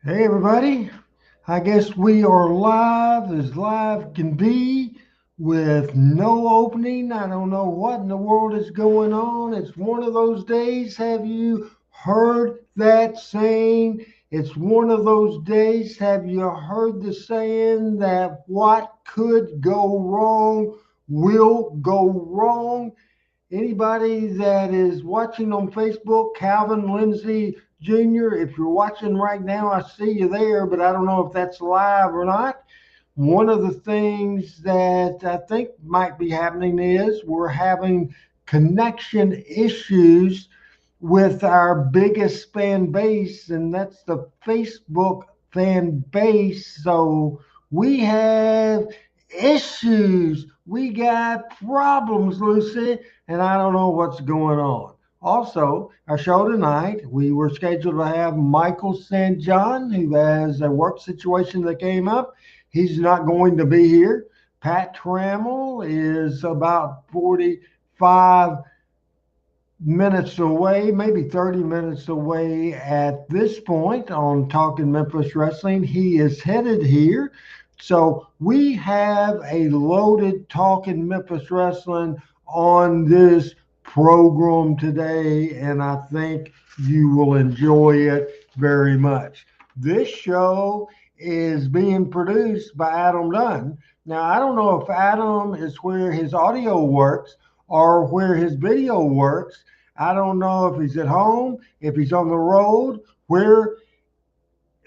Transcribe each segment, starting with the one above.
Hey everybody, I guess we are live as live can be with no opening. I don't know what in the world is going on. It's one of those days. Have you heard that saying? It's one of those days. Have you heard the saying that what could go wrong will go wrong? Anybody that is watching on Facebook, Calvin Lindsay Jr., if you're watching right now, I see you there, but I don't know if that's live or not. One of the things that I think might be happening is we're having connection issues with our biggest fan base, and that's the Facebook fan base. So we have issues. We got problems, Lucy, and I don't know what's going on. Also, our show tonight, we were scheduled to have Michael St. John, who has a work situation that came up. He's not going to be here. Pat Trammell is about 45 minutes away, maybe 30 minutes away at this point on Talking Memphis Wrestling. He is headed here. So we have a loaded Talking Memphis Wrestling on this program today, and I think you will enjoy it very much. This show is being produced by Adam Dunn. Now, I don't know if Adam is where his audio works or where his video works. I don't know if he's at home, if he's on the road, where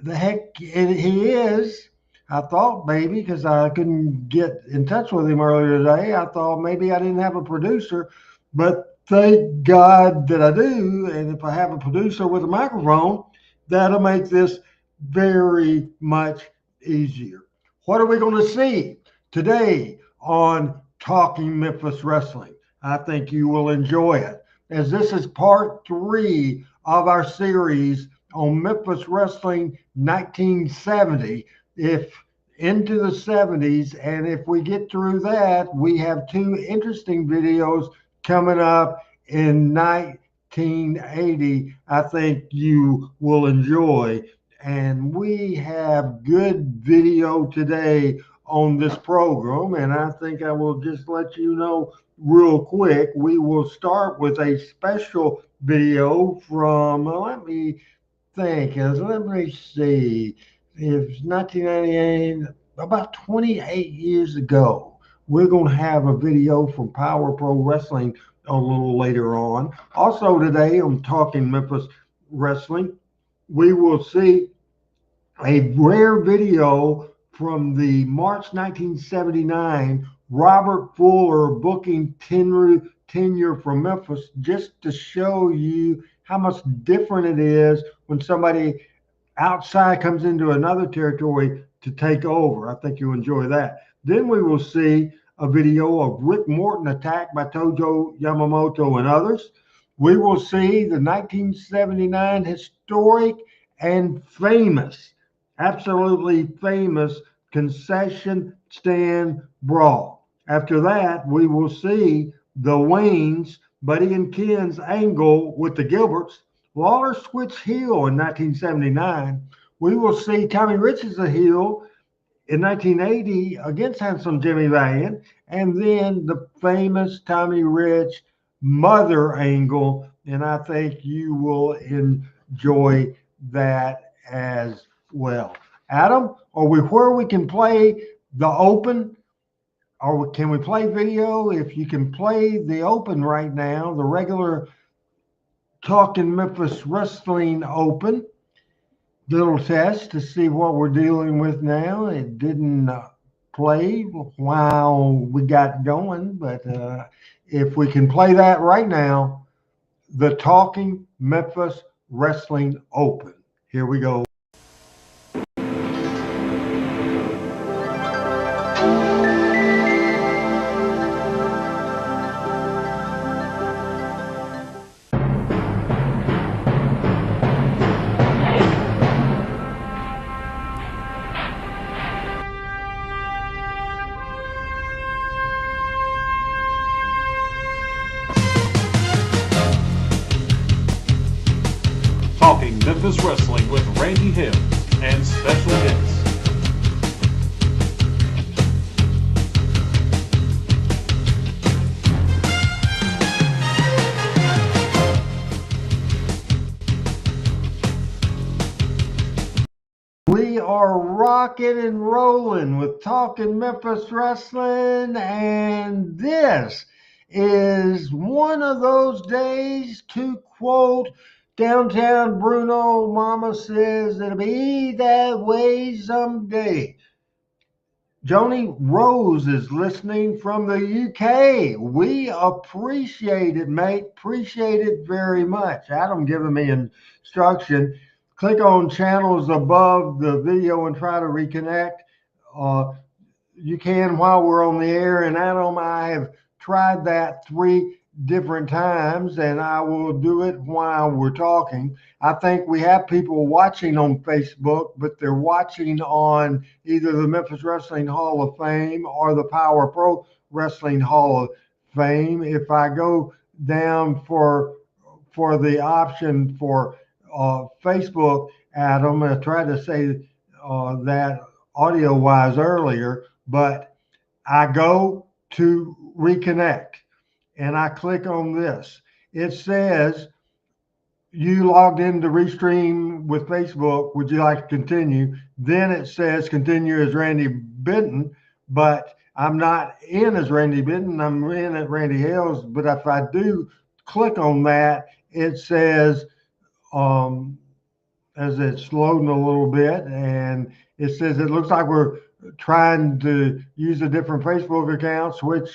the heck he is. I thought maybe because I couldn't get in touch with him earlier today, I thought maybe I didn't have a producer, but thank God that I do. And if I have a producer with a microphone, that'll make this very much easier. What are we going to see today on Talking Memphis Wrestling? I think you will enjoy it, as this is part three of our series on Memphis Wrestling 1970. If into the 70s, and if we get through that, we have two interesting videos coming up in 1980. I think you will enjoy. And we have good video today on this program, and I think I will just let you know real quick. We will start with a special video from, let me think, let me see, it's 1998, about 28 years ago. We're going to have a video from Power Pro Wrestling a little later on. Also today on Talking Memphis Wrestling, we will see a rare video from the March 1979 Robert Fuller booking tenure from Memphis, just to show you how much different it is when somebody outside comes into another territory to take over. I think you'll enjoy that. Then we will see a video of Rick Morton attacked by Tojo Yamamoto and others. We will see the 1979 historic and famous, absolutely famous concession stand brawl. After that, we will see the Waynes, Buddy and Ken's angle with the Gilberts. Lawler switched heel in 1979. We will see Tommy Rich as a heel in 1980 against Handsome Jimmy Valiant, and then the famous Tommy Rich mother angle, and I think you will enjoy that as well. Adam, are we where we can play the open? Or can we play video? If you can play the open right now, the regular Talking Memphis Wrestling Open little test to see what we're dealing with now. It didn't play while we got going, but if we can play that right now, the Talking Memphis Wrestling Open. Here we go. Talking Memphis Wrestling with Randy Hill and special guests. We are rocking and rolling with Talking Memphis Wrestling, and this is one of those days, to quote Downtown Bruno. Mama says it'll be that way someday. Joni Rose is listening from the UK. We appreciate it, mate. Appreciate it very much. Adam giving me instruction. Click on channels above the video and try to reconnect. Uh, you can while we're on the air. And Adam, I have tried that 3 different times, and I will do it while we're talking. I think we have people watching on Facebook, but they're watching on either the Memphis Wrestling Hall of Fame or the Power Pro Wrestling Hall of Fame. If I go down for the option for Facebook, Adam, I tried to say that audio wise earlier, but I go to reconnect and I click on this. It says you logged into Restream with Facebook. Would you like to continue? Then it says continue as Randy Benton, but I'm not in as Randy Benton. I'm in at Randy Hales. But if I do click on that, it says, as it's loading a little bit, and it says it looks like we're trying to use a different Facebook account, switch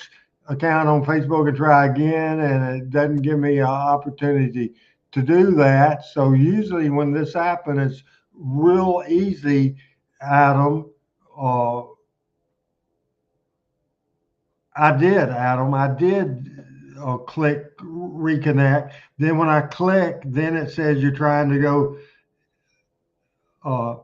account on Facebook and try again, and it doesn't give me an opportunity to do that. So usually when this happens, it's real easy, Adam. Uh, I did click reconnect. Then when I click, then it says you're trying to go uh,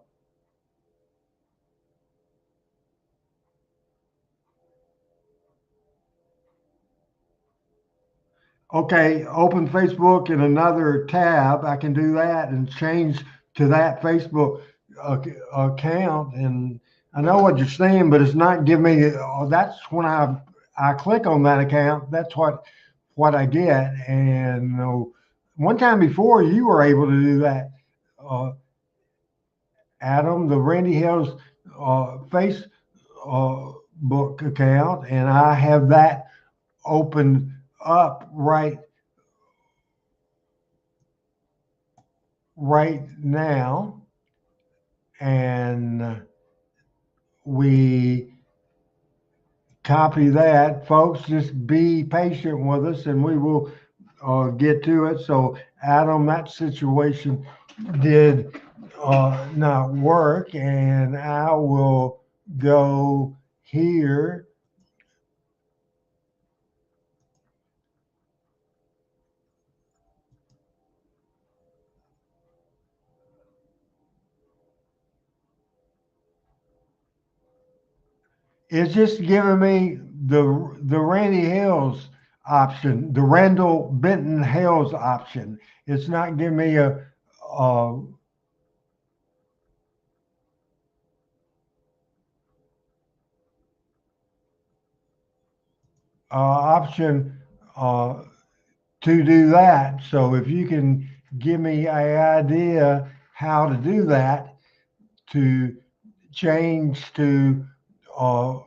okay, open Facebook in another tab. I can do that and change to that Facebook account. And I know what you're saying, but it's not giving me. That's when I click on that account. That's what I get. And one time before, you were able to do that, uh, Adam. The Randy Hills Facebook account, and I have that opened up right now, and we copy that. Folks, just be patient with us and we will get to it. So, Adam, that situation did not work, and I will go here. It's just giving me the Randy Hills option, the Randall Benton Hills option. It's not giving me a option to do that. So if you can give me an idea how to do that, to change uh,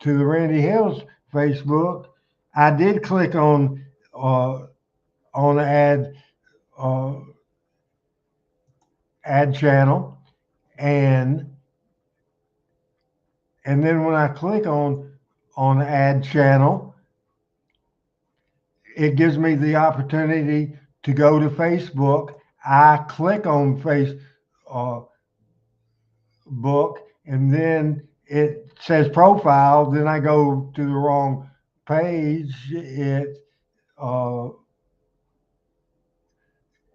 to the Randy Hills Facebook, I did click on uh, add channel, and then when I click on add channel, it gives me the opportunity to go to Facebook. I click on Facebook, and then it says profile. Then I go to the wrong page. Uh,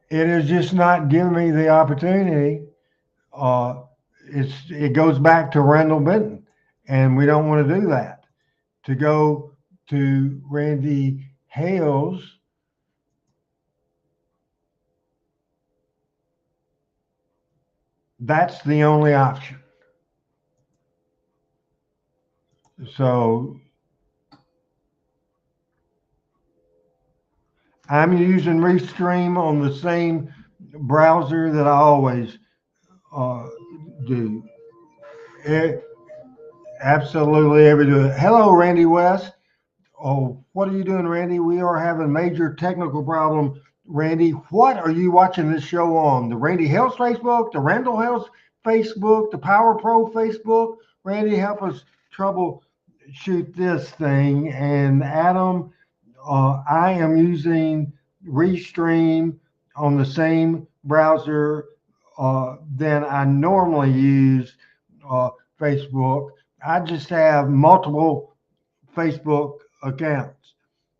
it is just not giving me the opportunity. Uh, it goes back to Randall Benton, and we don't want to do that. To go to Randy Hales, That's the only option. So I'm using Restream on the same browser that I always do. Absolutely every day. Hello, Randy West. Oh, what are you doing, Randy? We are having a major technical problem. Randy, what are you watching this show on? The Randy Hales Facebook, the Randall Hales Facebook, the Power Pro Facebook? Randy, help us troubleshoot this thing. And Adam, I am using Restream on the same browser than I normally use Facebook. I just have multiple Facebook accounts.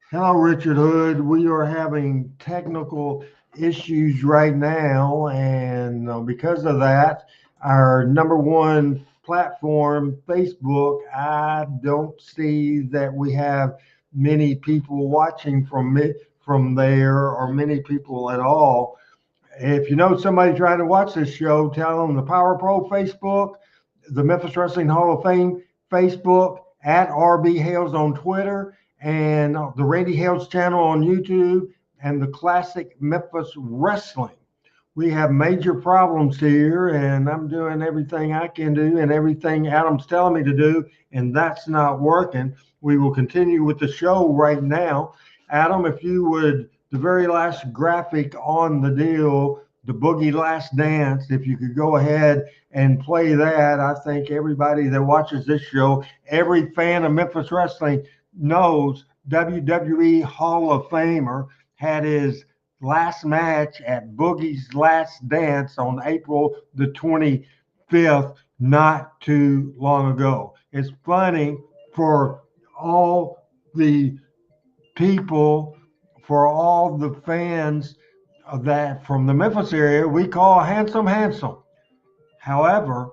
Hello, Richard Hood. We are having technical issues right now, and because of that, our number one platform, Facebook, I don't see that we have many people watching from there, or many people at all. If you know somebody trying to watch this show, tell them the Power Pro Facebook, the Memphis Wrestling Hall of Fame Facebook, at RB Hales on Twitter, and the Randy Hales channel on YouTube, and the Classic Memphis Wrestling. We have major problems here, and I'm doing everything I can do and everything Adam's telling me to do, and that's not working. We will continue with the show right now. Adam, if you would, the very last graphic on the deal, the Boogie Last Dance, if you could go ahead and play that. I think everybody that watches this show, every fan of Memphis Wrestling knows WWE Hall of Famer had his last match at Boogie's Last Dance on April the 25th, not too long ago. It's funny for all the people, for all the fans of that from the Memphis area, we call Handsome. However,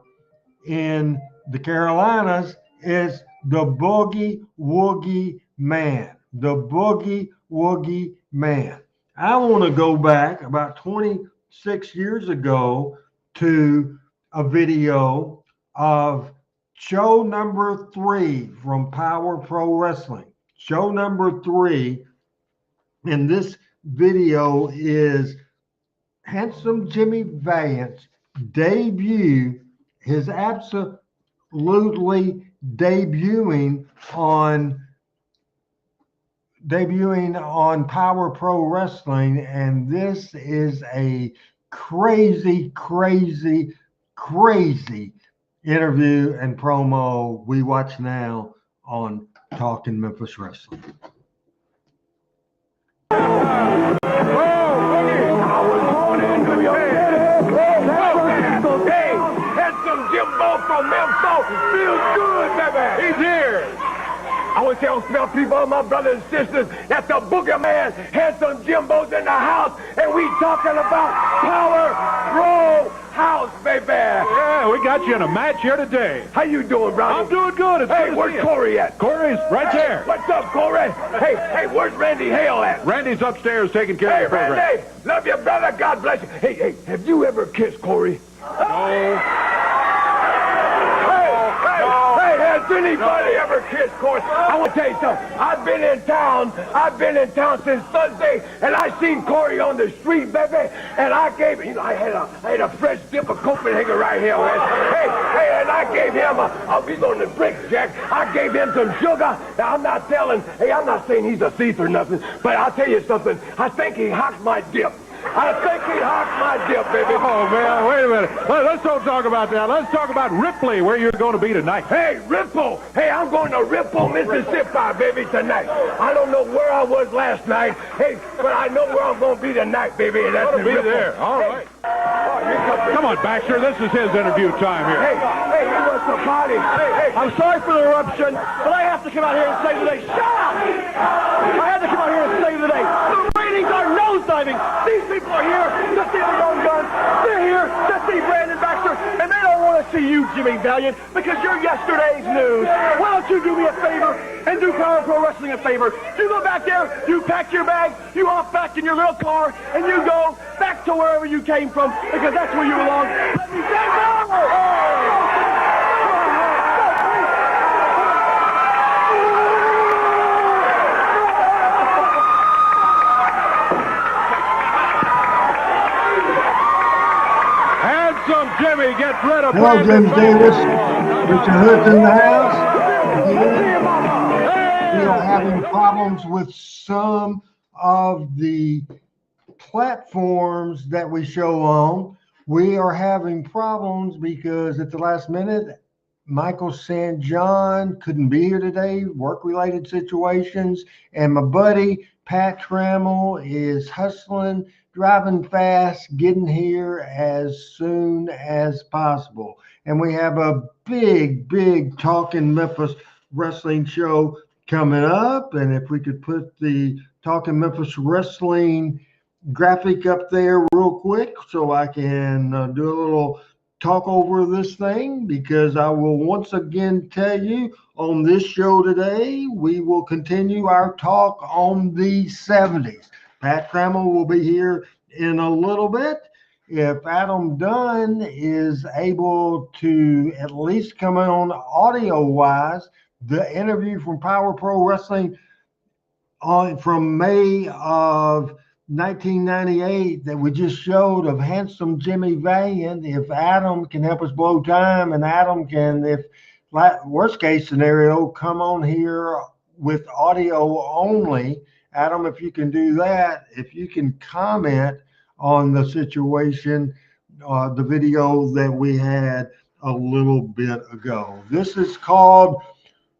in the Carolinas, it's the Boogie Woogie Man. The Boogie Woogie Man. I want to go back about 26 years ago to a video of show number 3 from Power Pro Wrestling. Show number 3. And this video is Handsome Jimmy Valiant's debut, his absolutely debuting on Power Pro Wrestling, and this is a crazy interview and promo we watch now on Talking Memphis Wrestling. Jimbo from Memphis feels good, baby. He's here. I want to tell people, all my brothers and sisters, that the Booger Man, Handsome Jimbo's in the house, and we talking about Power Pro House, baby. Yeah, we got you in a match here today. How you doing, brother? I'm doing good. It's hey, good where's Corey at? Corey's right there. What's up, Corey? Hey, where's Randy Hale at? Randy's upstairs taking care of the program. Randy, love you, brother. God bless you. Hey, have you ever kissed Corey? No. Has anybody ever kissed Corey? I want to tell you something. I've been in town since Sunday, and I seen Corey on the street, baby. And I gave him, I had a fresh dip of Copenhagen right here, man. Hey, and I gave him he's on the bricks, Jack. I gave him some sugar. Now I'm not saying he's a thief or nothing, but I'll tell you something. I think he hocked my dip. I think he hocked my dip, baby. Oh, man, wait a minute. Let's don't talk about that. Let's talk about Ripley, where you're going to be tonight. Hey, Ripple. Hey, I'm going to Ripple, Mississippi, baby, tonight. I don't know where I was last night, but I know where I'm going to be tonight, baby, and that's in be Ripple. there. All right. Come on, Baxter. This is his interview time here. Hey, he wants to party. Hey. I'm sorry for the eruption, but I have to come out here and save the day. Shut up! I had to come out here and save the day. The ratings are nosediving. These people are here to see their own guns. They're here to see Brandon Baxter, and they don't want to see you, Jimmy Valiant, because you're yesterday's news. Why don't you do me a favor and do Power Pro Wrestling a favor? You go back there, you pack your bag, you hop back in your little car, and you go back back to wherever you came from, because that's where you belong. Let me say no! Handsome Jimmy gets rid of Hello, Brandon Jim Davis. Bowers. Richard Hood's in the house. Again, we are having problems with some of the platforms that we show on. We are having problems because at the last minute, Michael St. John couldn't be here today, work-related situations, and my buddy Pat Trammell is hustling, driving fast, getting here as soon as possible. And we have a big Talking Memphis wrestling show coming up. And if we could put the Talking Memphis wrestling graphic up there real quick so I can do a little talk over this thing, because I will once again tell you on this show today, we will continue our talk on the 70s. Pat Trammell will be here in a little bit. If Adam Dunn is able to at least come on audio wise, the interview from Power Pro Wrestling from May of 1998 that we just showed of Handsome Jimmy Valiant, if Adam can help us blow time, and Adam can, if worst case scenario, come on here with audio only. Adam, if you can do that, if you can comment on the situation, the video that we had a little bit ago. This is called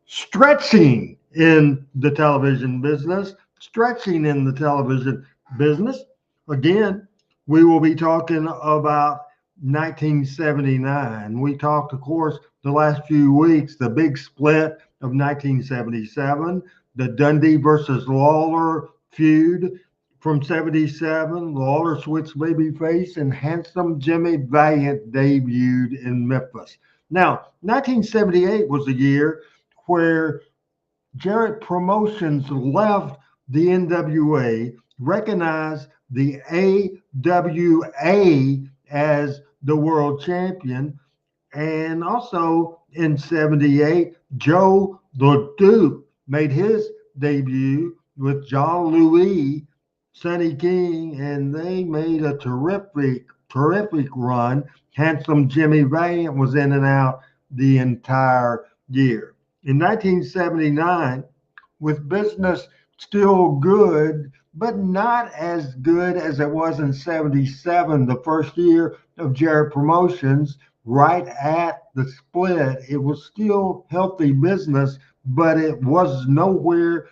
Stretching in the Television Business. Stretching in the television business. Again, we will be talking about 1979. We talked, of course, the last few weeks, the big split of 1977, the Dundee versus Lawler feud from 77. Lawler switched babyface and Handsome Jimmy Valiant debuted in Memphis. Now, 1978 was the year where Jarrett Promotions left the NWA, recognized the AWA as the world champion, and also in 78, Joe the Duke made his debut with John Louis, Sonny King, and they made a terrific run. Handsome Jimmy Valiant was in and out the entire year. In 1979, with business still good, but not as good as it was in 77, the first year of Jarrett Promotions, right at the split. It was still healthy business, but it was nowhere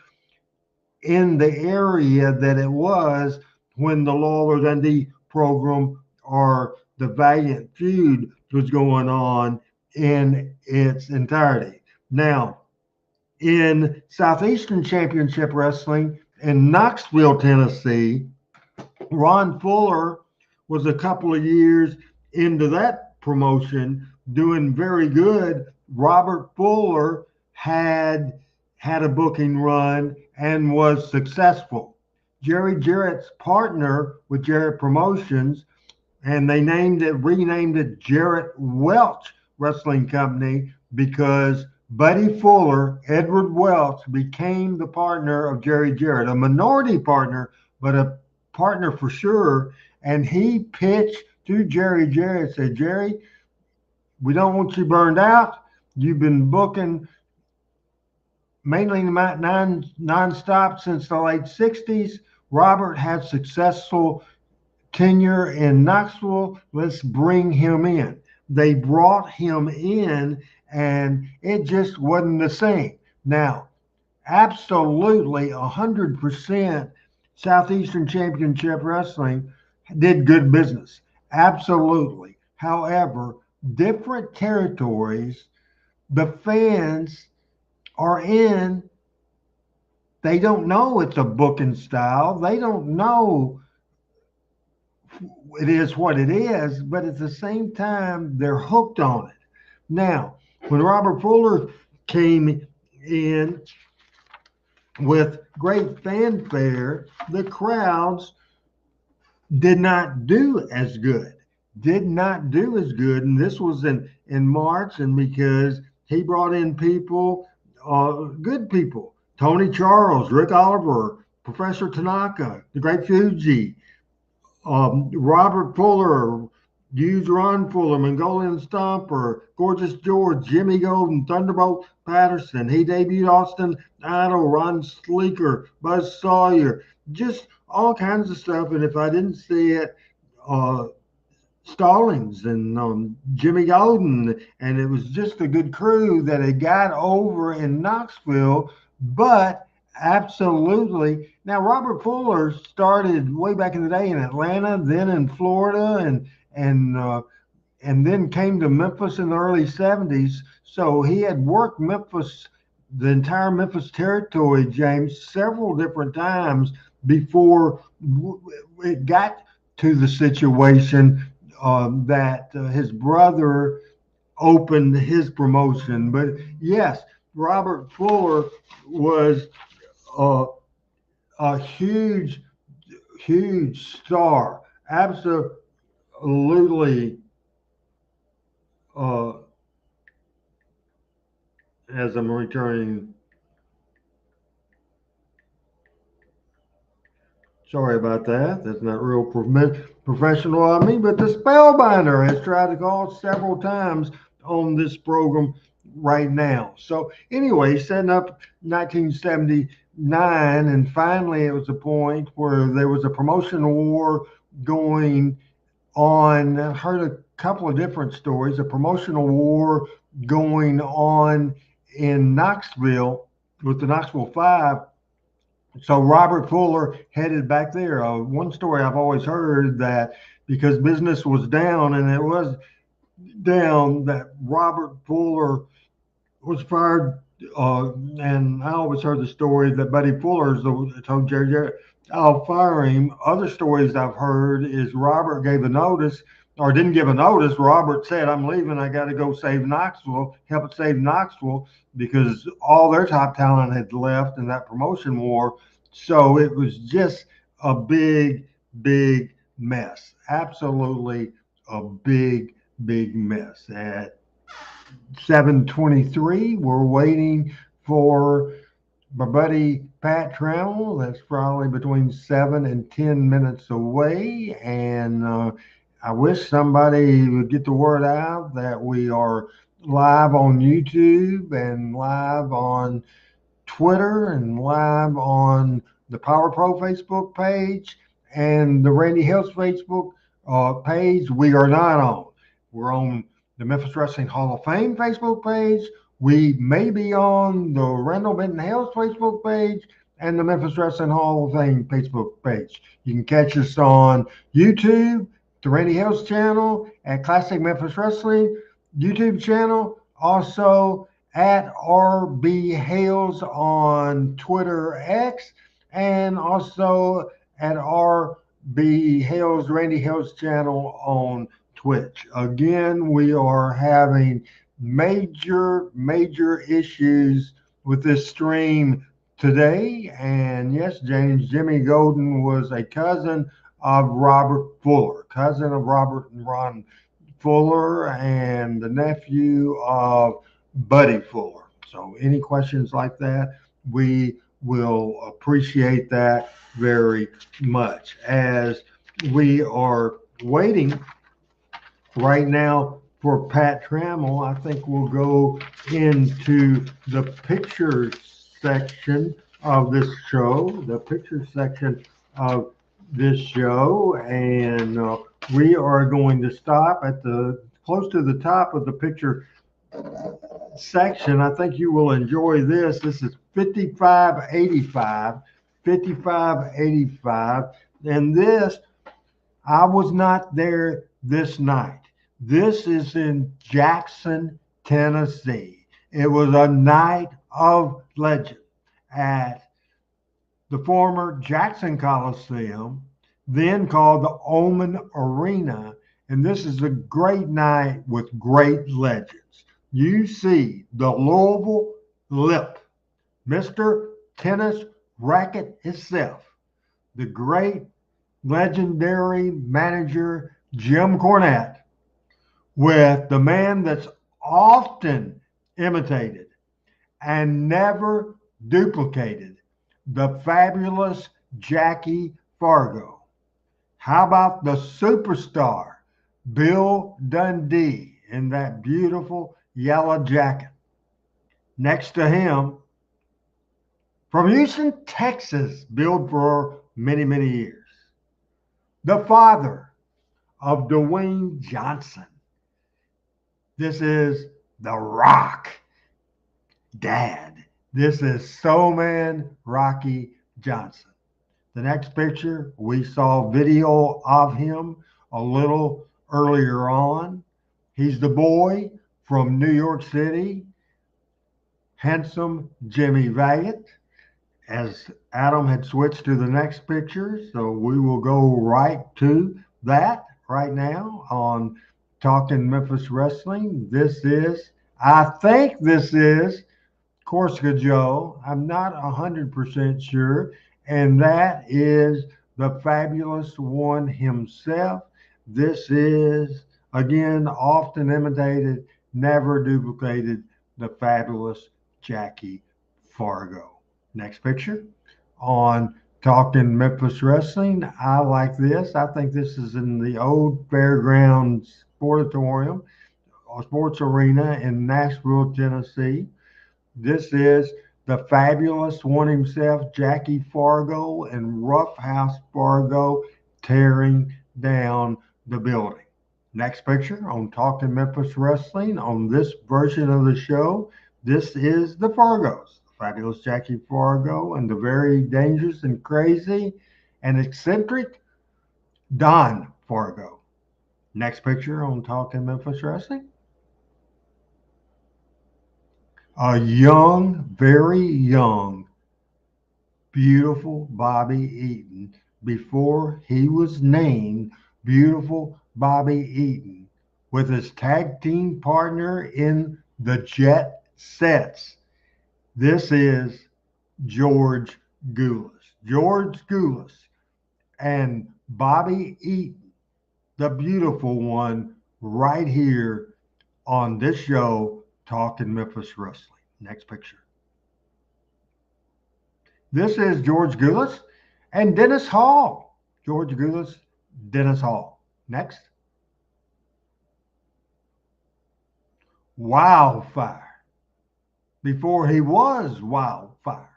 in the area that it was when the Lawler Dundee program or the Valiant feud was going on in its entirety. Now, in Southeastern Championship Wrestling in Knoxville, Tennessee, Ron Fuller was a couple of years into that promotion, doing very good. Robert Fuller had a booking run and was successful. Jerry Jarrett's partner with Jarrett Promotions, and they renamed it Jarrett Welch Wrestling Company, because Buddy Fuller, Edward Welch, became the partner of Jerry Jarrett, a minority partner, but a partner for sure. And he pitched to Jerry Jarrett, said, Jerry, we don't want you burned out. You've been booking mainly non-stop since the late 60s. Robert had successful tenure in Knoxville. Let's bring him in. They brought him in, and it just wasn't the same. Now, absolutely 100% Southeastern Championship Wrestling did good business. Absolutely. However, different territories, the fans are in, they don't know it's a booking style. They don't know it is what it is, but at the same time, they're hooked on it. Now, when Robert Fuller came in with great fanfare, the crowds did not do as good. Did not do as good. And this was in March, and because he brought in people, good people, Tony Charles, Rick Oliver, Professor Tanaka, the Great Fuji, Robert Fuller, Hughes Ron Fuller, Mongolian Stomper, Gorgeous George, Jimmy Golden, Thunderbolt Patterson. He debuted Austin Idol, Ron Sleeker, Buzz Sawyer, just all kinds of stuff. And if I didn't see it, uh, Stallings and Jimmy Golden, and it was just a good crew that had got over in Knoxville. But absolutely, now Robert Fuller started way back in the day in Atlanta, then in Florida, and then came to Memphis in the early '70s. So he had worked Memphis, the entire Memphis territory, James, several different times before it got to the situation that his brother opened his promotion. But yes, Robert Fuller was uh, a huge, huge star. Absolutely, uh, as I'm returning. Sorry about that. That's not real professional of me, but the Spellbinder has tried to call several times on this program right now. So, anyway, setting up 1979, and finally it was a point where there was a promotion war going on. I've heard a couple of different stories. A promotional war going on in Knoxville with the Knoxville Five, so Robert Fuller headed back there. One story I've always heard that because business was down, and it was down, that Robert Fuller was fired. And I always heard the story that Buddy Fuller's told Jerry, I'll fire him. Other stories I've heard is Robert gave a notice or didn't give a notice. Robert said, I'm leaving. I got to go save Knoxville, help save Knoxville, because all their top talent had left in that promotion war. So it was just a big, big mess. Absolutely a big, big mess. At 7:23, we're waiting for my buddy Pat Trammell. That's probably between 7 and 10 minutes away. And I wish somebody would get the word out that we are live on YouTube and live on Twitter and live on the Power Pro Facebook page and the Randy Hills Facebook page. We are not on. We're on the Memphis Wrestling Hall of Fame Facebook page. We may be on the Randall Benton Hills Facebook page and the Memphis Wrestling Hall of Fame Facebook page. You can catch us on YouTube, the Randy Hills channel, at Classic Memphis Wrestling YouTube channel. Also at RB Hales on Twitter X, and also at RB Hales, Randy Hales channel on Twitch. Again, we are having major, major issues with this stream today. And yes, James, Jimmy Golden was a cousin of Robert Fuller, cousin of Robert and Ron Fuller, and the nephew of Buddy Fuller. So any questions like that, we will appreciate that very much. As we are waiting right now for Pat Trammell, I think we'll go into the picture section of this show, the picture section of this show, and we are going to stop at the close to the top of the picture section. I think you will enjoy this. This is 5585, 5585, and this, I was not there this night. This is in Jackson, Tennessee. It was a night of legend at the former Jackson Coliseum, then called the Omen Arena. And this is a great night with great legends. You see the Louisville Lip, Mr. Tennis Racket himself, the great legendary manager Jim Cornette with the man that's often imitated and never duplicated, the fabulous Jackie Fargo. How about the superstar Bill Dundee in that beautiful yellow jacket? Next to him, from Houston, Texas, billed for many, many years, the father of Dwayne Johnson. This is The Rock. Dad. This is Soul Man Rocky Johnson. The next picture, we saw video of him a little earlier on. He's the boy from New York City, handsome Jimmy Valiant. As Adam had switched to the next picture, so we will go right to that right now on Talking Memphis Wrestling. I think this is Corsica Joe. I'm not 100% sure. And that is the fabulous one himself. This is, again, often imitated, never duplicated, the fabulous Jackie Fargo. Next picture on Talking Memphis Wrestling. I like this. I think this is in the old Fairgrounds Sportatorium or Sports Arena in Nashville, Tennessee. This is the fabulous one himself, Jackie Fargo and Roughhouse Fargo, tearing down the building. Next picture on Talking Memphis Wrestling on this version of the show. This is the Fargos, the fabulous Jackie Fargo and the very dangerous and crazy and eccentric Don Fargo. Next picture on Talking Memphis Wrestling. A young, very young, beautiful Bobby Eaton before he was named Beautiful Bobby Eaton with his tag team partner in the Jet Sets. This is George Goulas. George Goulas and Bobby Eaton, the beautiful one, right here on this show, Talking Memphis Wrestling. Next picture. This is George Goulas and Dennis Hall. George Goulas, Dennis Hall. Next. Wildfire. Before he was Wildfire.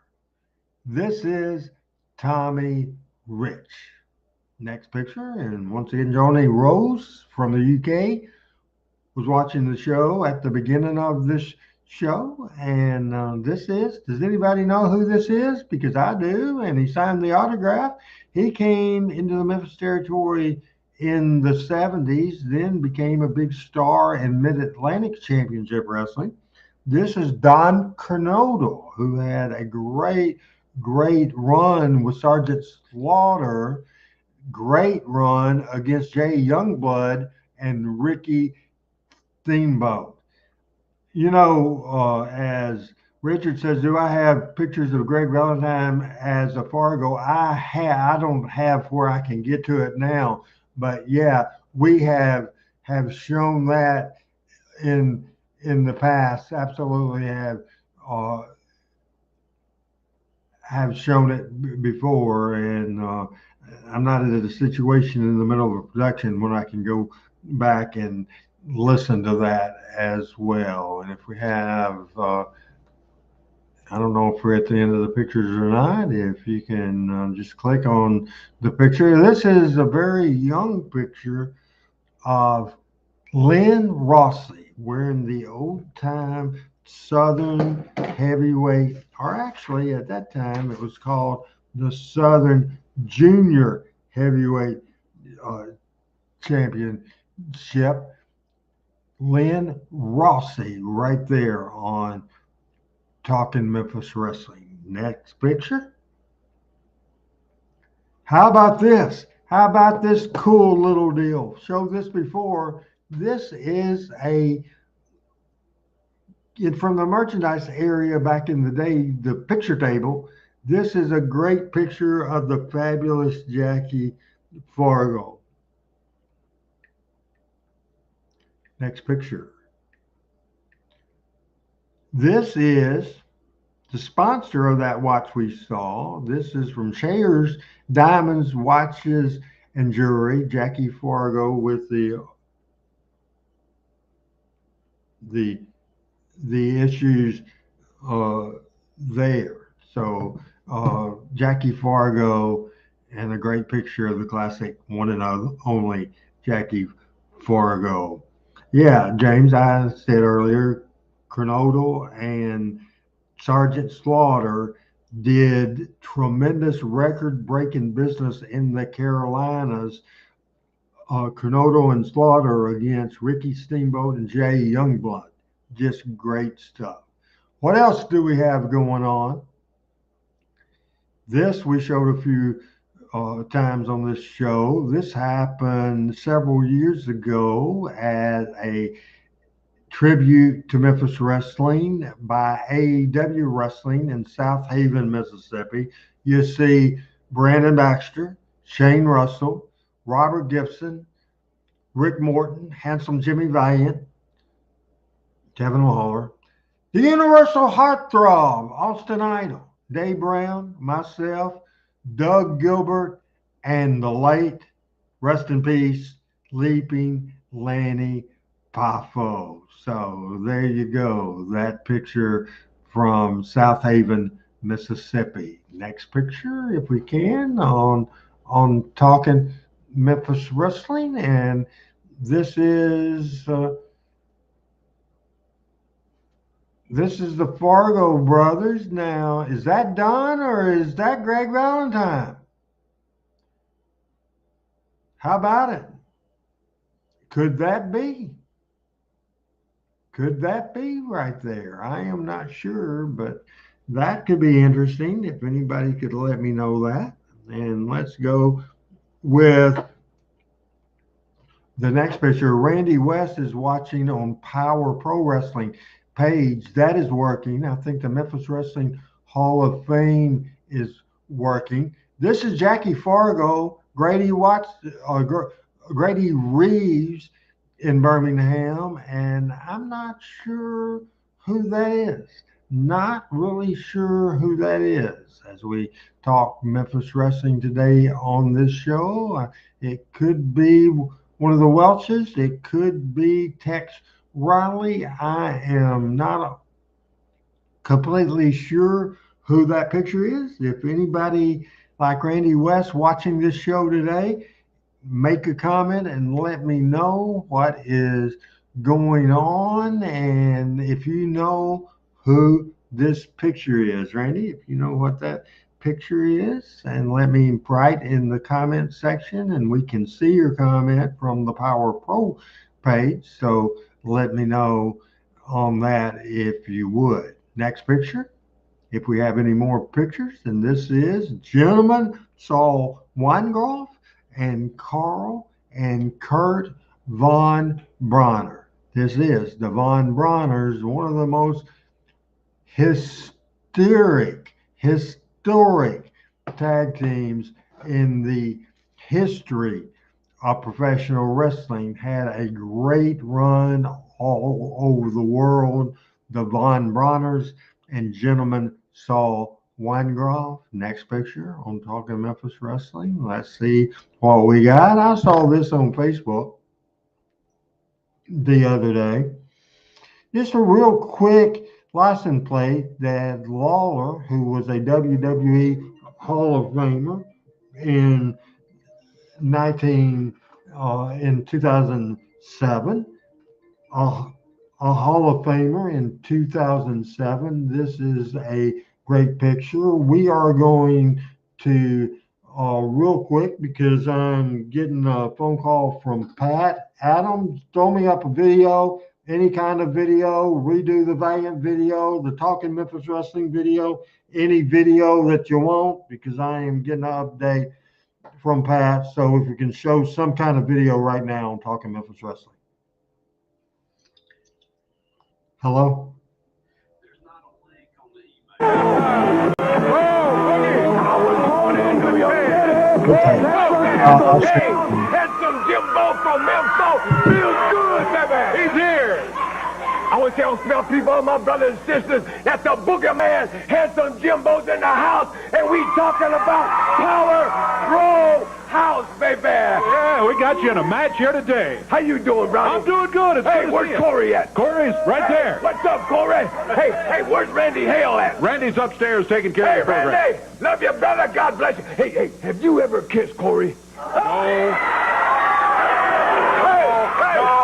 This is Tommy Rich. Next picture. And once again, Johnny Rose from the UK was watching the show at the beginning of this show. And does anybody know who this is? Because I do. And he signed the autograph. He came into the Memphis territory in the 70s, then became a big star in Mid-Atlantic Championship Wrestling. This is Don Kernodle, who had a great run with Sergeant Slaughter, great run against Jay Youngblood and Ricky Steamboat. You know, as Richard says, do I have pictures of Greg Valentine as a Fargo? I don't have where I can get to it now, but yeah, we have shown that in the past. Absolutely have shown it before, and I'm not in a situation in the middle of a production when I can go back and listen to that as well. And if we have, I don't know if we're at the end of the pictures or not, if you can just click on the picture. This is a very young picture of Lynn Rossi wearing the old time Southern heavyweight, or actually at that time it was called the Southern Junior Heavyweight Championship. Lynn Rossi right there on Talking Memphis Wrestling. Next picture. How about this? How about this cool little deal? Showed this before. This is from the merchandise area back in the day, the picture table. This is a great picture of the fabulous Jackie Fargo. Next picture. This is the sponsor of that watch we saw. This is from Shayer's Diamonds, Watches, and Jewelry. Jackie Fargo with the issues there. So Jackie Fargo and a great picture of the classic one and only Jackie Fargo. Yeah, James, I said earlier, Coronado and Sergeant Slaughter did tremendous record-breaking business in the Carolinas. Coronado and Slaughter against Ricky Steamboat and Jay Youngblood. Just great stuff. What else do we have going on? This we showed a few times on this show. This happened several years ago as a tribute to Memphis Wrestling by AEW Wrestling in South Haven, Mississippi. You see Brandon Baxter, Shane Russell, Robert Gibson, Rick Morton, Handsome Jimmy Valiant, Kevin Lawler, the Universal Heartthrob, Austin Idol, Dave Brown, myself, Doug Gilbert, and the late, rest in peace, Leaping Lanny Poffo. So there you go. That picture from South Haven, Mississippi. Next picture, if we can, on Talking Memphis Wrestling, and this is the Fargo brothers. Now, is that Don or is that Greg Valentine? How about it? Could that be? Could that be right there? I am not sure, but that could be interesting if anybody could let me know that. And let's go with the next picture. Randy West is watching on Power Pro Wrestling page. That is working. I think the Memphis Wrestling Hall of Fame is working. This is Jackie Fargo, Grady Reeves in Birmingham, and I'm not sure who that is. Not really sure who that is. As we talk Memphis Wrestling today on this show, it could be one of the Welches. It could be Tex Riley. I am not completely sure who that picture is. If anybody like Randy West watching this show today, make a comment and let me know what is going on, and if you know who this picture is. Randy, if you know what that picture is, and let me write in the comment section, and we can see your comment from the Power Pro page. So let me know on that if you would. Next picture, if we have any more pictures, and this is Gentleman Saul Weingroff and Carl and Kurt Von Bronner. This is the Von Bronners, one of the most historic tag teams in the history of professional wrestling. Had a great run all over the world. The Von Bronners and Gentleman Saul Weingroff. Next picture on Talking Memphis Wrestling. Let's see what we got. I saw this on Facebook the other day. Just a real quick license plate that Lawler, who was a WWE Hall of Famer in 2007, a Hall of Famer in 2007. This is a great picture. We are going to real quick, because I'm getting a phone call from Pat. Adam, throw me up a video, any kind of video, redo the Valiant video, the Talking Memphis Wrestling video, any video that you want, because I am getting an update from Pat. So if you can show some kind of video right now on Talking Memphis Wrestling. Hello? There's not a link on the email. I was born in New York City. Hey, handsome Jimbo from Memphis. Feels good, baby. He's here. I want to tell smell people, my brothers and sisters, that the boogeyman, handsome Jimbo's in the house, and we talking about Power Row House, baby. Yeah, we got you in a match here today. How you doing, Ronnie? I'm doing good. It's Hey, good to where's see you. Corey at? Corey's right there. What's up, Corey? Hey, where's Randy Hale at? Randy's upstairs taking care Hey, of the program. Randy, love you, brother. God bless you. Hey, have you ever kissed Corey? No.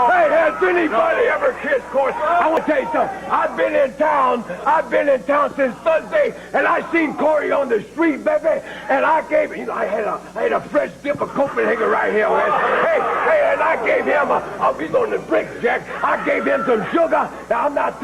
Hey, has anybody ever kissed Corey? I want to tell you something. I've been in town since Thursday, and I seen Corey on the street, baby, and I gave him, I had a fresh dip of Copenhagen right here, man. Hey, and I gave him he's on the bricks, Jack. I gave him some sugar. Now, I'm not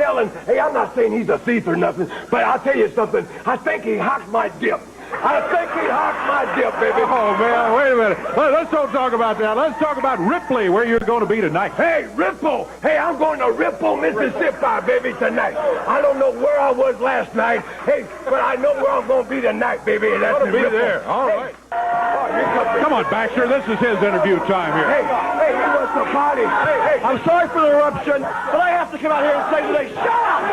saying he's a thief or nothing, but I'll tell you something. I think he hocked my dip. Baby. Oh, man, wait a minute. Let's don't talk about that. Let's talk about Ripley, where you're going to be tonight. Hey, Ripple. Hey, I'm going to Ripple, Mississippi, baby, tonight. I don't know where I was last night. Hey, but I know where I'm going to be tonight, baby. And that's in Be Ripple. there. All right. Hey, Come on, Baxter. This is his interview time here. Hey, he wants to party. Hey. I'm sorry for the interruption, but I have to come out here and save the day. Shut up!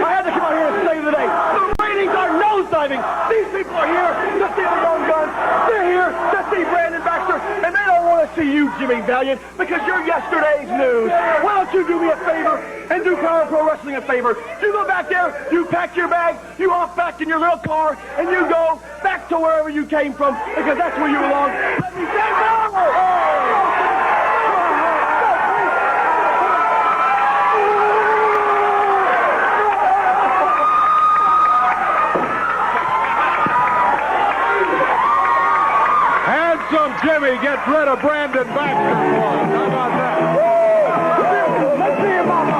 I had to come out here and save the day. The ratings are nosediving. These people are here to see the young guns. They're here to see Brandon Baxter, and they don't want to see you, Jimmy Valiant, because you're yesterday's news. Why don't you do me a favor and do Power Pro Wrestling a favor? You go back there, you pack your bags, you hop back in your little car, and you go back to wherever you came from, because that's where you belong. Let me say no! Handsome Jimmy gets rid of Brandon Baxter for us. How about that? Let's see him, Mama.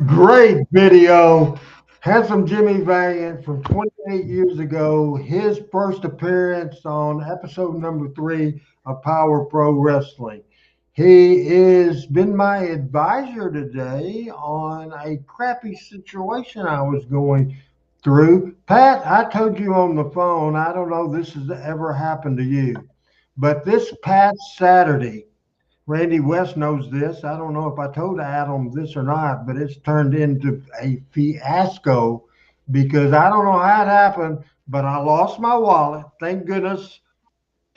Great video. Handsome Jimmy Valiant from 28 years ago, his first appearance on episode number 3 of Power Pro Wrestling. He has been my advisor today on a crappy situation I was going through. Pat, I told you on the phone, I don't know if this has ever happened to you, but this past Saturday, Randy West knows this. I don't know if I told Adam this or not, but it's turned into a fiasco because I don't know how it happened, but I lost my wallet. Thank goodness.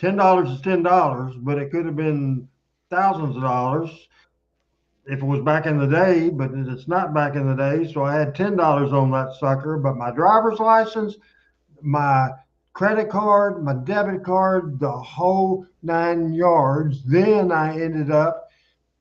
$10 is $10, but it could have been thousands of dollars if it was back in the day, but it's not back in the day. So I had $10 on that sucker, but my driver's license, my credit card, my debit card, the whole 9 yards. Then I ended up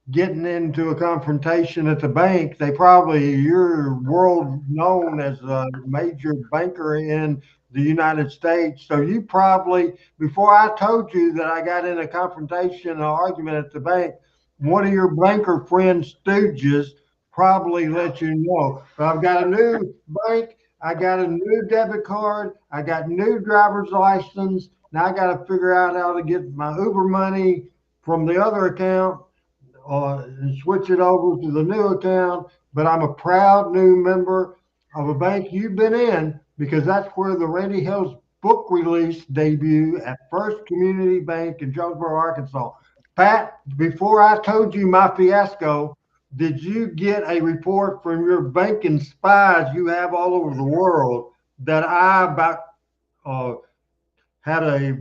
getting into a confrontation at the bank. You're world known as a major banker in the United States. So you probably, before I told you that I got in a confrontation, an argument at the bank, one of your banker friends, stooges, probably let you know. But I've got a new bank. I got a new debit card. I got new driver's license. Now I got to figure out how to get my Uber money from the other account and switch it over to the new account. But I'm a proud new member of a bank you've been in because that's where the Randy Hill's book release debut at First Community Bank in Jonesboro, Arkansas. Pat, before I told you my fiasco, did you get a report from your banking spies you have all over the world that I about had a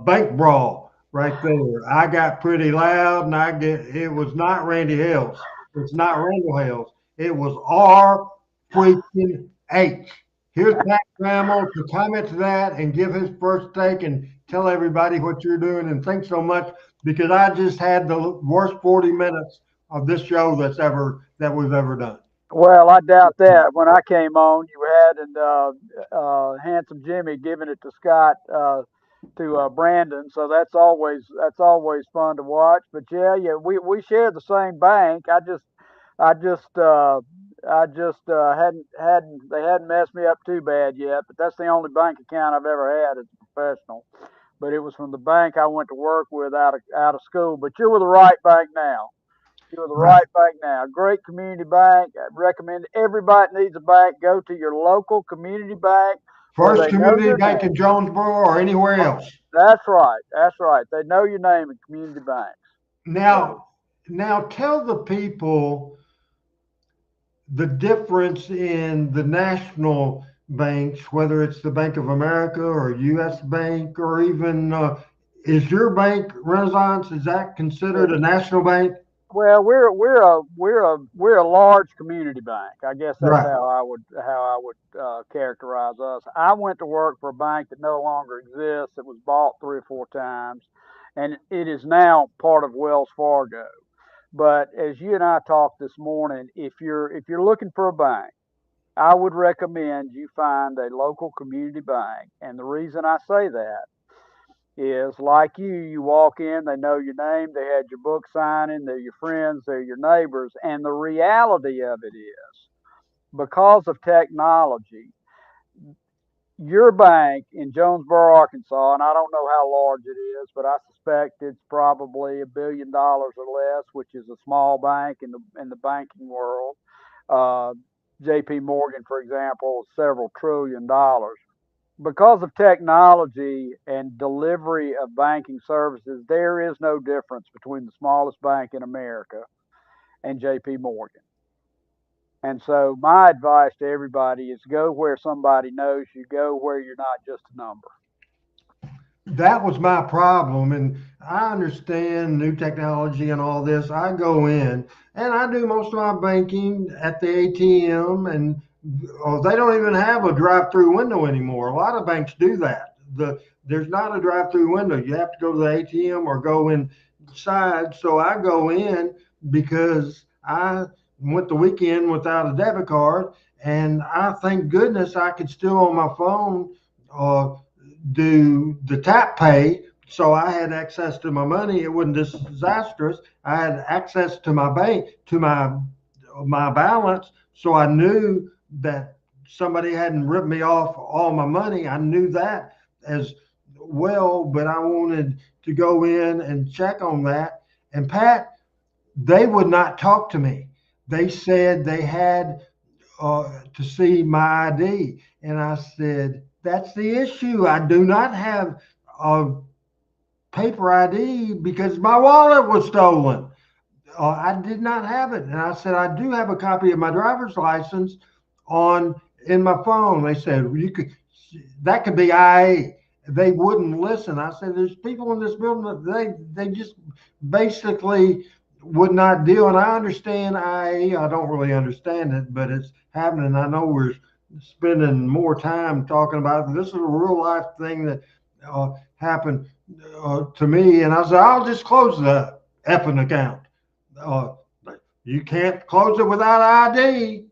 bank brawl right there? I got pretty loud, and it was not Randy Hales. It's not Randall Hales. It was R freaking H. Here's Pat Trammell to comment to that and give his first take and tell everybody what you're doing. And thanks so much because I just had the worst 40 minutes of this show that we've ever done. Well, I doubt that. When I came on, you had and Handsome Jimmy giving it to Scott to Brandon, so that's always fun to watch. But yeah, we share the same bank. I just hadn't they hadn't messed me up too bad yet. But that's the only bank account I've ever had as a professional. But it was from the bank I went to work with out of school. But you're with the right bank now. You're the right bank now. Great community bank. I recommend everybody needs a bank. Go to your local community bank So First they know Community your Bank name. in Jonesboro or anywhere else. That's right. That's right. They know your name in community banks. So Now, now tell the people the difference in the national banks, whether it's the Bank of America or U.S. Bank or even is your bank Renaissance? Is that considered a national bank? well, we're a large community bank. I guess that's Right. how I would characterize us. I went to work for a bank that no longer exists. It was bought 3 or 4 times, and it is now part of Wells Fargo. But as you and I talked this morning, if you're looking for a bank, I would recommend you find a local community bank. And the reason I say that is like you walk in, they know your name, they had your book signing, they're your friends, they're your neighbors. And the reality of it is, because of technology, your bank in Jonesboro, Arkansas, and I don't know how large it is, but I suspect it's probably $1 billion or less, which is a small bank in the banking world. Uh, J.P. Morgan, for example, is several trillion dollars. Because of technology and delivery of banking services, there is no difference between the smallest bank in America and JP Morgan. And so my advice to everybody is go where somebody knows you, go where you're not just a number. That was my problem. And I understand new technology and all this. I go in and I do most of my banking at the ATM, and they don't even have a drive-through window anymore. A lot of banks do that. There's not a drive-through window. You have to go to the ATM or go inside. So I go in because I went the weekend without a debit card, and I thank goodness I could still on my phone uh, do the tap pay. So I had access to my money. It wasn't disastrous. I had access to my bank, to my balance. So I knew that somebody hadn't ripped me off all my money. I knew that as well, but I wanted to go in and check on that. And Pat, they would not talk to me. They said they had to see my ID. And I said, that's the issue. I do not have a paper ID because my wallet was stolen. I did not have it. And I said, I do have a copy of my driver's license on in my phone. They said, well, you could, that could be IA. They wouldn't listen. I said, there's people in this building that they just basically would not deal. And I understand IA. I don't really understand it, but it's happening. I know we're spending more time talking about it. This is a real life thing that happened to me. And I said, I'll just close the effing account. Uh, you can't close it without ID.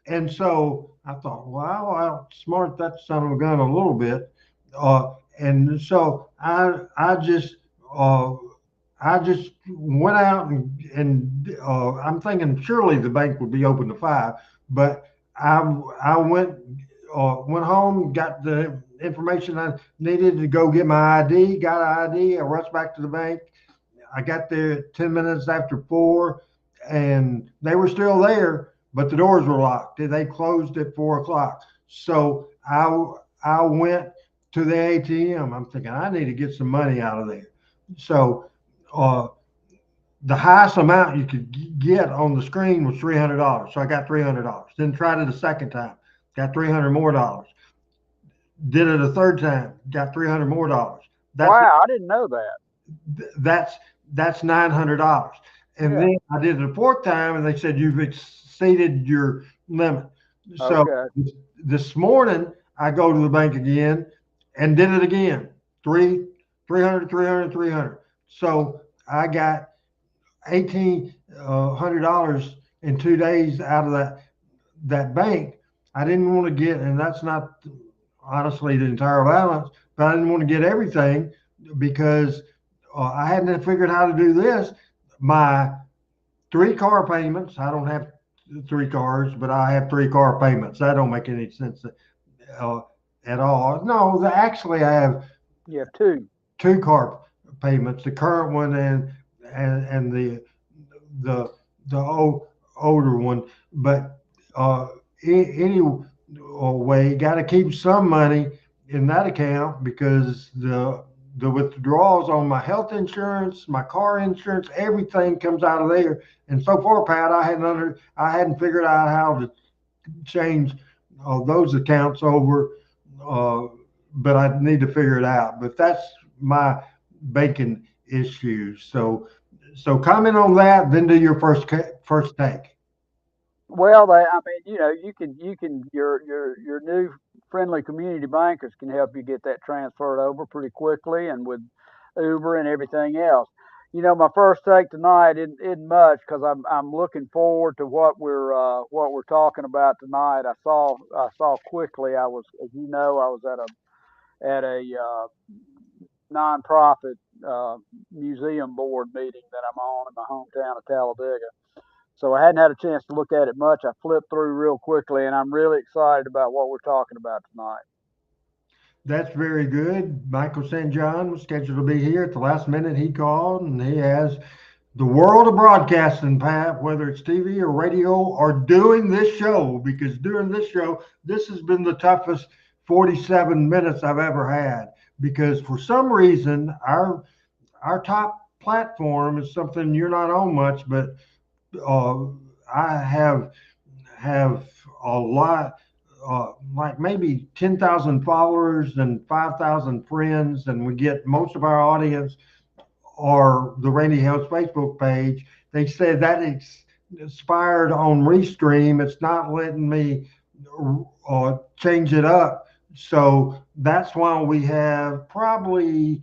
And so I thought, wow, I'll smart that son of a gun a little bit. And so uh, I just went out and I'm thinking surely the bank would be open to 5, but I went home, got the information I needed to go get my ID, got an ID. I rushed back to the bank. I got there 10 minutes after 4, and they were still there, but the doors were locked. They closed at 4 o'clock. So I went to the ATM. I'm thinking I need to get some money out of there. So uh, the highest amount you could get on the screen was $300. So I got $300. Then tried it a second time, got $300 more dollars. Did it a third time, got $300 more dollars. That's Wow, I didn't know that. that's that's $900. And Yeah. then I did it a fourth time, and they said you've exceeded your limit. So Okay. this morning I go to the bank again and did it again. 300, 300, 300. So I got $1,800 in 2 days out of that bank. I didn't want to get, and that's not honestly the entire balance, but I didn't want to get everything because I hadn't figured how to do this. My 3 car payments, I don't have 3 cars, but I have 3 car payments. That don't make any sense uh, at all. No, actually, I have You have two. 2 car payments, the current one and the older one. But uh, any away. Got to keep some money in that account because the withdrawals on my health insurance, my car insurance, everything comes out of there. And so far, Pat, I hadn't figured out how to change those accounts over, uh, but I need to figure it out. But that's my banking issues. So comment on that, then do your first take. Well, I mean, your new friendly community bankers can help you get that transferred over pretty quickly, and with Uber and everything else. My first take tonight isn't much because I'm looking forward to what we're talking about tonight. I saw quickly. As you know, I was at a nonprofit uh, museum board meeting that I'm on in my hometown of Talladega. So I hadn't had a chance to look at it much. I flipped through real quickly, and I'm really excited about what we're talking about tonight. That's very good. Michael St. John was scheduled to be here at the last minute. He called, and he has the world of broadcasting, Pat, whether it's TV or radio or doing this show, because during this show, this has been the toughest 47 minutes I've ever had. Because for some reason, our top platform is something you're not on much, but uh, I have a lot, like maybe 10,000 followers and 5,000 friends, and we get most of our audience or the Randy Hales Facebook page. They said that it's expired on Restream. It's not letting me change it up. So that's why we have probably,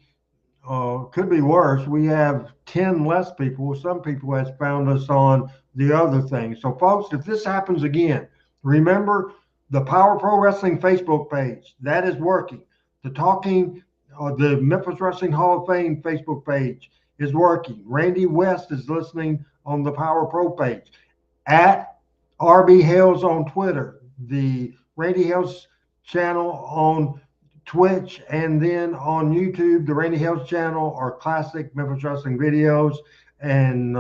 could be worse. We have 10 less people. Some people has found us on the other thing. So folks, if this happens again, remember the Power Pro Wrestling Facebook page. That is working. The Memphis Wrestling Hall of Fame Facebook page is working. Randy West is listening on the Power Pro page. At RB Hales on Twitter, the Randy Hales channel on Twitch, and then on YouTube, the Randy Hales channel are classic Memphis Wrestling videos, and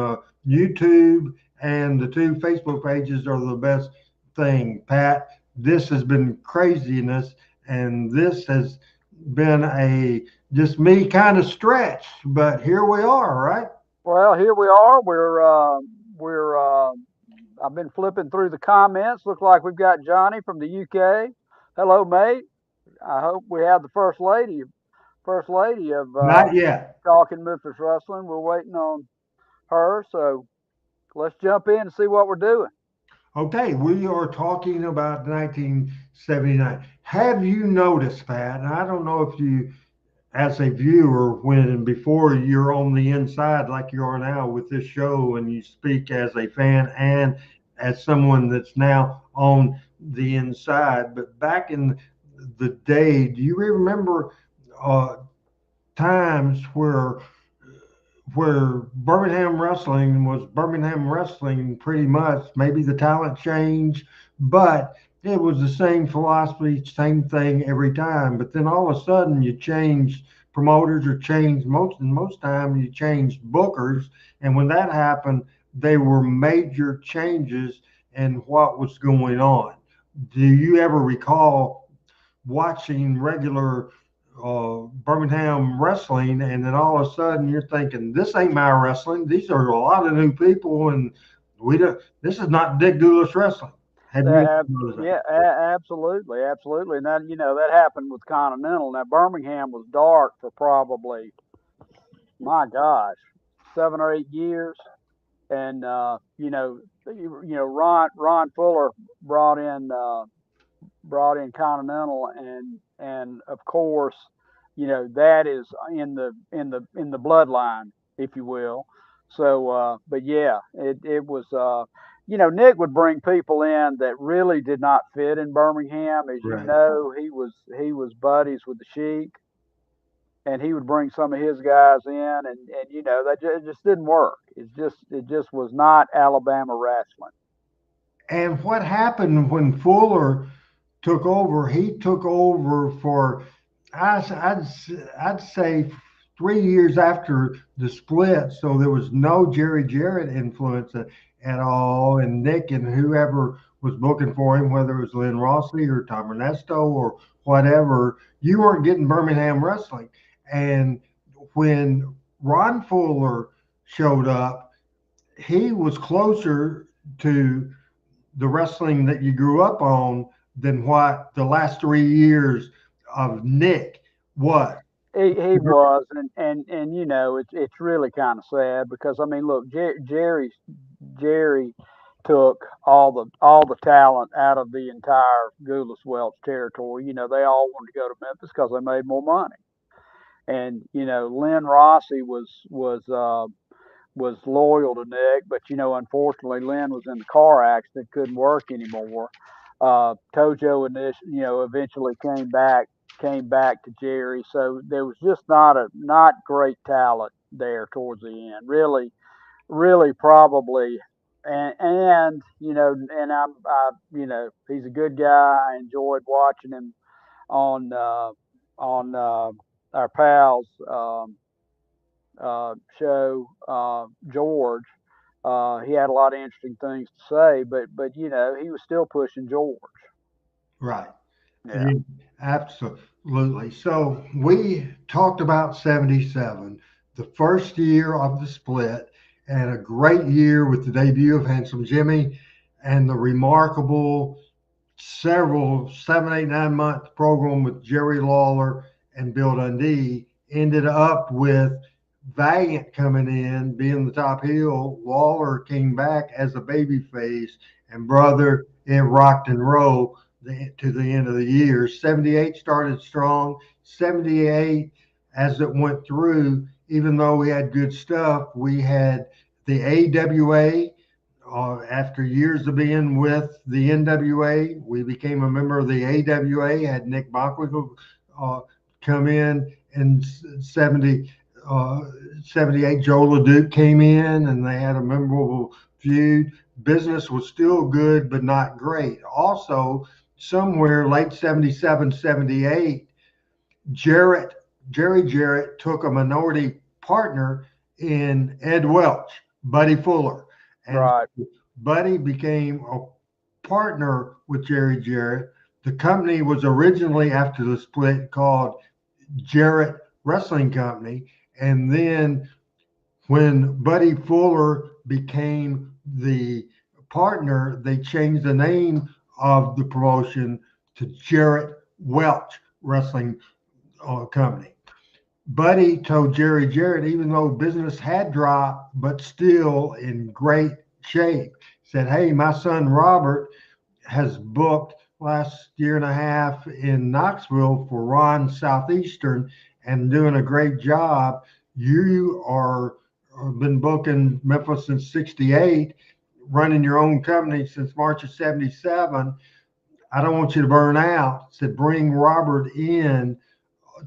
YouTube and the two Facebook pages are the best thing. Pat, this has been craziness, and this has been a just me kind of stretch, but here we are, right? Well, here we are. We're. I've been flipping through the comments. Look like we've got Johnny from the UK. Hello, mate. I hope we have the first lady of Not yet. Talking Memphis Wrestling. We're waiting on her. So let's jump in and see what we're doing. Okay, we are talking about 1979. Have you noticed, Pat? And I don't know if you, as a viewer, when before you're on the inside like you are now with this show, and you speak as a fan and as someone that's now on the inside. But back in the day, do you remember uh, times where Birmingham wrestling was Birmingham wrestling pretty much? Maybe the talent changed, but it was the same philosophy, same thing every time. But then all of a sudden you change promoters or change most time you change bookers. And when that happened, they were major changes in what was going on. Do you ever recall watching regular Birmingham wrestling, and then all of a sudden you're thinking, "This ain't my wrestling. These are a lot of new people, and we don't. This is not Dick Douglas wrestling." Have you noticed that? Yeah, absolutely, absolutely. And that happened with Continental. Now Birmingham was dark for probably, my gosh, 7 or 8 years, and Ron Fuller brought in Continental, and of course, that is in the bloodline, if you will. So, but yeah, it was. Nick would bring people in that really did not fit in Birmingham. As you Right. know, he was buddies with the Sheik, and he would bring some of his guys in, and that it just didn't work. It just was not Alabama wrestling. And what happened when Fuller took over? He took over for I'd say 3 years after the split, so there was no Jerry Jarrett influence at all, and Nick and whoever was booking for him, whether it was Lynn Rossi or Tom Ernesto or whatever, you weren't getting Birmingham wrestling. And when Ron Fuller showed up, he was closer to the wrestling that you grew up on than what the last 3 years of Nick was. He was, and you know, it's really kind of sad because I mean, look, Jerry took all the talent out of the entire Gulas Welch territory. You know, they all wanted to go to Memphis because they made more money. And you know, Lynn Rossi was loyal to Nick, but you know, unfortunately, Lynn was in the car accident, couldn't work anymore. Tojo you know, eventually came back to Jerry, so there was just not great talent there towards the end. Really, probably, and you know, and you know, he's a good guy. I enjoyed watching him on our pals. Show, George. He had a lot of interesting things to say, but you know he was still pushing George. Right. Yeah, Absolutely. So we talked about 77, the first year of the split, and a great year with the debut of Handsome Jimmy and the remarkable several 7, 8, 9 month program with Jerry Lawler and Bill Dundee ended up with Valiant coming in, being the top heel. Lawler came back as a baby face, and brother, it rocked and rolled to the end of the year. 78 started strong. 78, as it went through, even though we had good stuff, we had the AWA. After years of being with the NWA, we became a member of the AWA. Had Nick Bockwinkel come in 70, 78. Joe LeDuc came in, and they had a memorable feud. Business was still good, but not great. Also, somewhere late 77, 78, Jerry Jarrett took a minority partner in Ed Welch, Buddy Fuller. And right. Buddy became a partner with Jerry Jarrett. The company was originally, after the split, called Jarrett Wrestling Company. And then when Buddy Fuller became the partner, they changed the name of the promotion to Jarrett Welch Wrestling Company. Buddy told Jerry Jarrett, even though business had dropped, but still in great shape, said, "Hey, my son Robert has booked last year and a half in Knoxville for Ron Southeastern and doing a great job. You are been booking Memphis since 68, running your own company since March of 77. I don't want you to burn out." Said, "Bring Robert in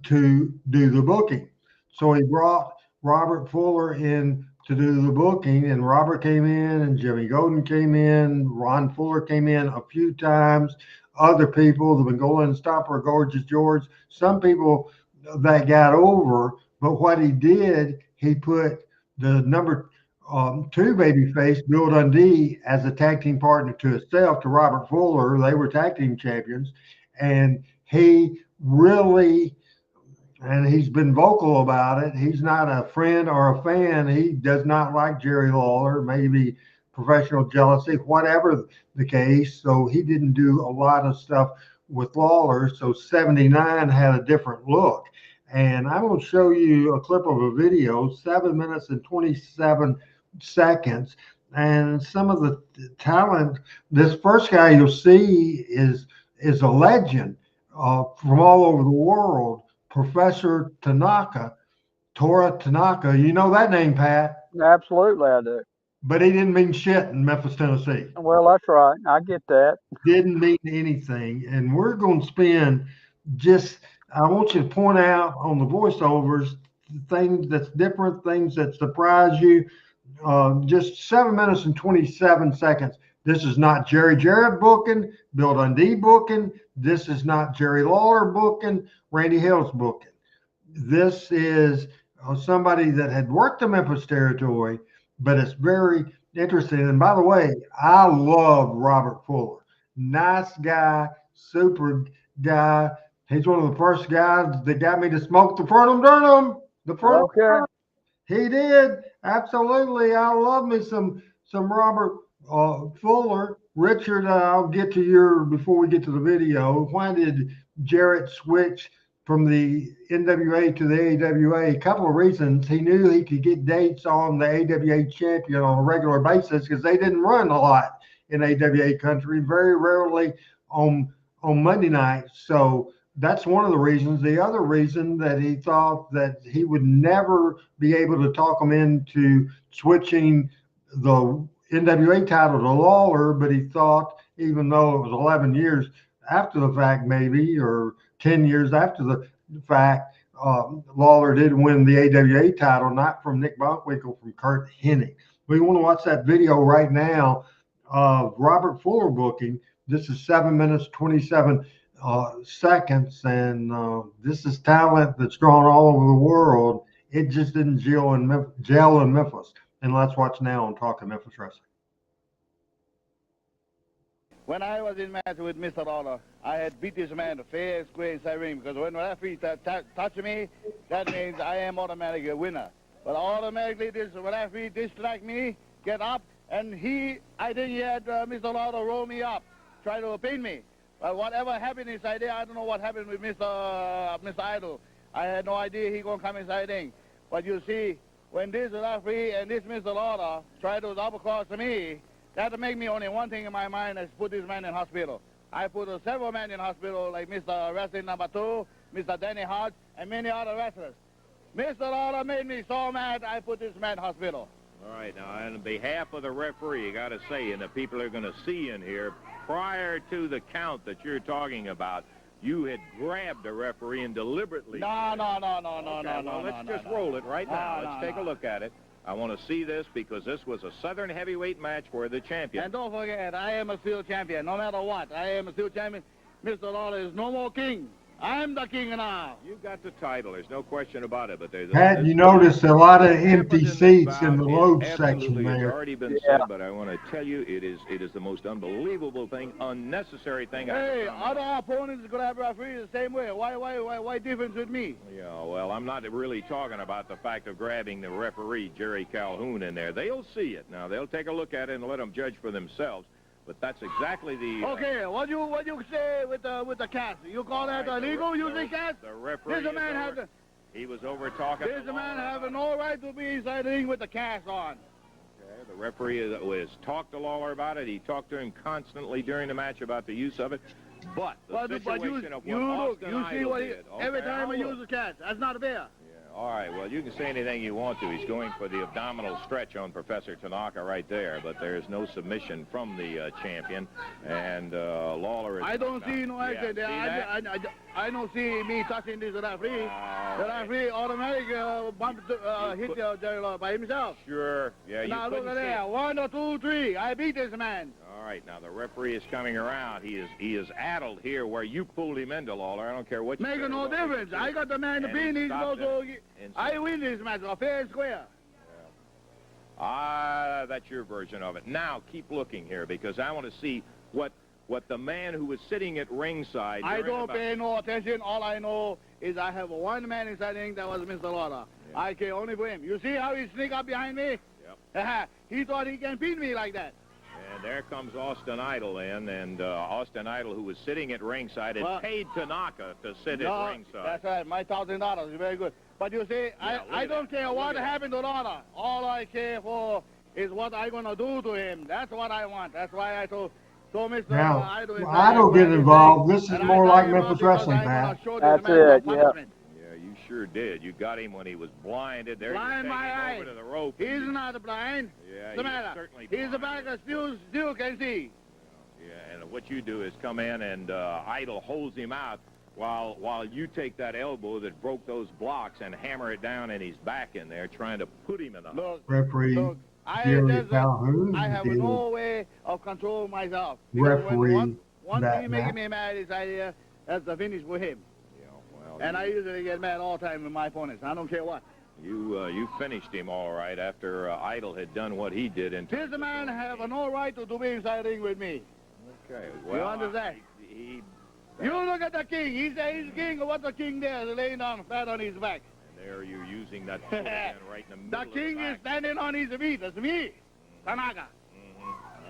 to do the booking." So he brought Robert Fuller in to do the booking, and Robert came in, and Jimmy Golden came in, Ron Fuller came in a few times, other people, the Bengolan Stopper, Gorgeous George, some people that got over. But what he did, he put the number two babyface, Bill Dundee, as a tag team partner to himself, to Robert Fuller. They were tag team champions, and he really, and he's been vocal about it. He's not a friend or a fan. He does not like Jerry Lawler, maybe professional jealousy, whatever the case. So he didn't do a lot of stuff with Lawler. So 79 had a different look. And I'm going to show you a clip of a video, 7 minutes and 27 seconds. And some of the talent, this first guy you'll see is a legend from all over the world. Professor Tanaka, Tora Tanaka. You know that name, Pat? Absolutely, I do. But he didn't mean shit in Memphis, Tennessee. Well, that's right. I get that. Didn't mean anything. And we're going to spend just, I want you to point out on the voiceovers things that's different, things that surprise you. Just 7 minutes and 27 seconds. This is not Jerry Jarrett booking, Bill Dundee booking. This is not Jerry Lawler booking, Randy Hales booking. This is somebody that had worked the Memphis territory, but it's very interesting. And by the way, I love Robert Fuller. Nice guy, super guy. He's one of the first guys that got me to smoke the Fernum Durnum. The Fernum Okay. Durnum. He did. Absolutely. I love me some Robert Fuller. Richard, I'll get to your before we get to the video. Why did Jarrett switch from the NWA to the AWA? A couple of reasons. He knew he could get dates on the AWA champion on a regular basis because they didn't run a lot in AWA country, very rarely on Monday nights. So that's one of the reasons. The other reason that he thought that he would never be able to talk him into switching the NWA title to Lawler, but he thought, even though it was 11 years after the fact, maybe, or 10 years after the fact, Lawler did win the AWA title, not from Nick Bockwinkel, from Kurt Hennig. We want to watch that video right now of Robert Fuller booking. This is 7 minutes, 27 seconds, and this is talent that's drawn all over the world. It just didn't gel in Memphis. And let's watch now on Talking Memphis Wrestling. When I was in match with Mr. Lawler, I had beat this man fair and square inside ring because when referee touch me, that means I am automatically a winner. But automatically this referee distract me, get up, and I think he had Mr. Lawler roll me up, try to pin me. But whatever happened inside there, I don't know what happened with Mr. Idol. I had no idea he gonna come inside ring. But you see, when this referee and this Mr. Lawler try to double cross me, that'll make me only one thing in my mind is put this man in hospital. I put several men in hospital like Mr. Wrestling number 2, Mr. Danny Hart, and many other wrestlers. Mr. Lawler made me so mad, I put this man in hospital. All right, now, on behalf of the referee, you got to say, and the people are going to see in here, prior to the count that you're talking about, you had grabbed the referee and deliberately... No. Let's just roll it right now. Let's take a look at it. I want to see this because this was a Southern heavyweight match for the champion. And don't forget, I am a steel champion, no matter what. I am a steel champion. Mr. Lawler is no more king. I'm the king now. You got the title. There's no question about it. But there's Pat, you noticed a lot of empty seats in the load section It's there. already been said, but I want to tell you, it is the most unbelievable thing, unnecessary thing. Hey, other opponents grab referees the same way. Why difference with me? Yeah, well, I'm not really talking about the fact of grabbing the referee, Jerry Calhoun, in there. They'll see it. Now, they'll take a look at it and let them judge for themselves. But that's exactly the... Okay, what you say with the cast? You call that illegal using cast? The referee he was over talking... This man have no right to be inside the ring with the cast on. Okay, the referee has talked to Lawler about it. He talked to him constantly during the match about the use of it. But the situation of what Austin Idol did... Every time I use the cast, that's not fair. All right, well, you can say anything you want to. He's going for the abdominal stretch on Professor Tanaka right there, but there's no submission from the champion, and Lawler is... I don't see no action there. I don't see me touching this referee. The referee automatically hit Jerry Lawler by himself. Sure, yeah, now look at there, 1, 2, 3. I beat this man. All right, now the referee is coming around. He is addled here where you pulled him into, Lawler. I don't care what you say. Making no difference. I got the man to pin. He's supposed to... I win this match, fair and square. That's your version of it. Now, keep looking here, because I want to see what the man who was sitting at ringside... I don't pay no attention. All I know is I have one man inside the ring. That was Mr. Lawler. Yeah. I care only for him. You see how he sneak up behind me? Yep. He thought he can beat me like that. And there comes Austin Idol in, and Austin Idol, who was sitting at ringside, had paid Tanaka to sit at ringside. That's right. My $1,000 is very good. But you see, I don't care what happened to Lawler. All I care for is what I'm going to do to him. That's what I want. That's why I told Mr. Now, Idol... I don't get involved. This is more like Memphis Wrestling, Pat. That's it, yeah. You sure did. You got him when he was blinded. There, blind my eye. Over to the rope. He's not blind. Yeah, what's the matter? He's the back of still can see. Yeah, and what you do is come in and Idol holds him out while you take that elbow that broke those blocks and hammer it down in his back in there, trying to put him in the... Look, referee Jerry Calhoun. I have no way of controlling myself. Referee one thing making me mad is that's the finish with him. And I usually get mad all the time with my opponents. I don't care what. You finished him all right after Idol had done what he did. This man have no right to be inside the ring with me. Okay. Well, You understand? He You look at the king. He's the king. What's the king there? Laying down flat on his back. and there you're using that foot again right in the middle The king of the is back. standing on his feet. That's me, Tanaka.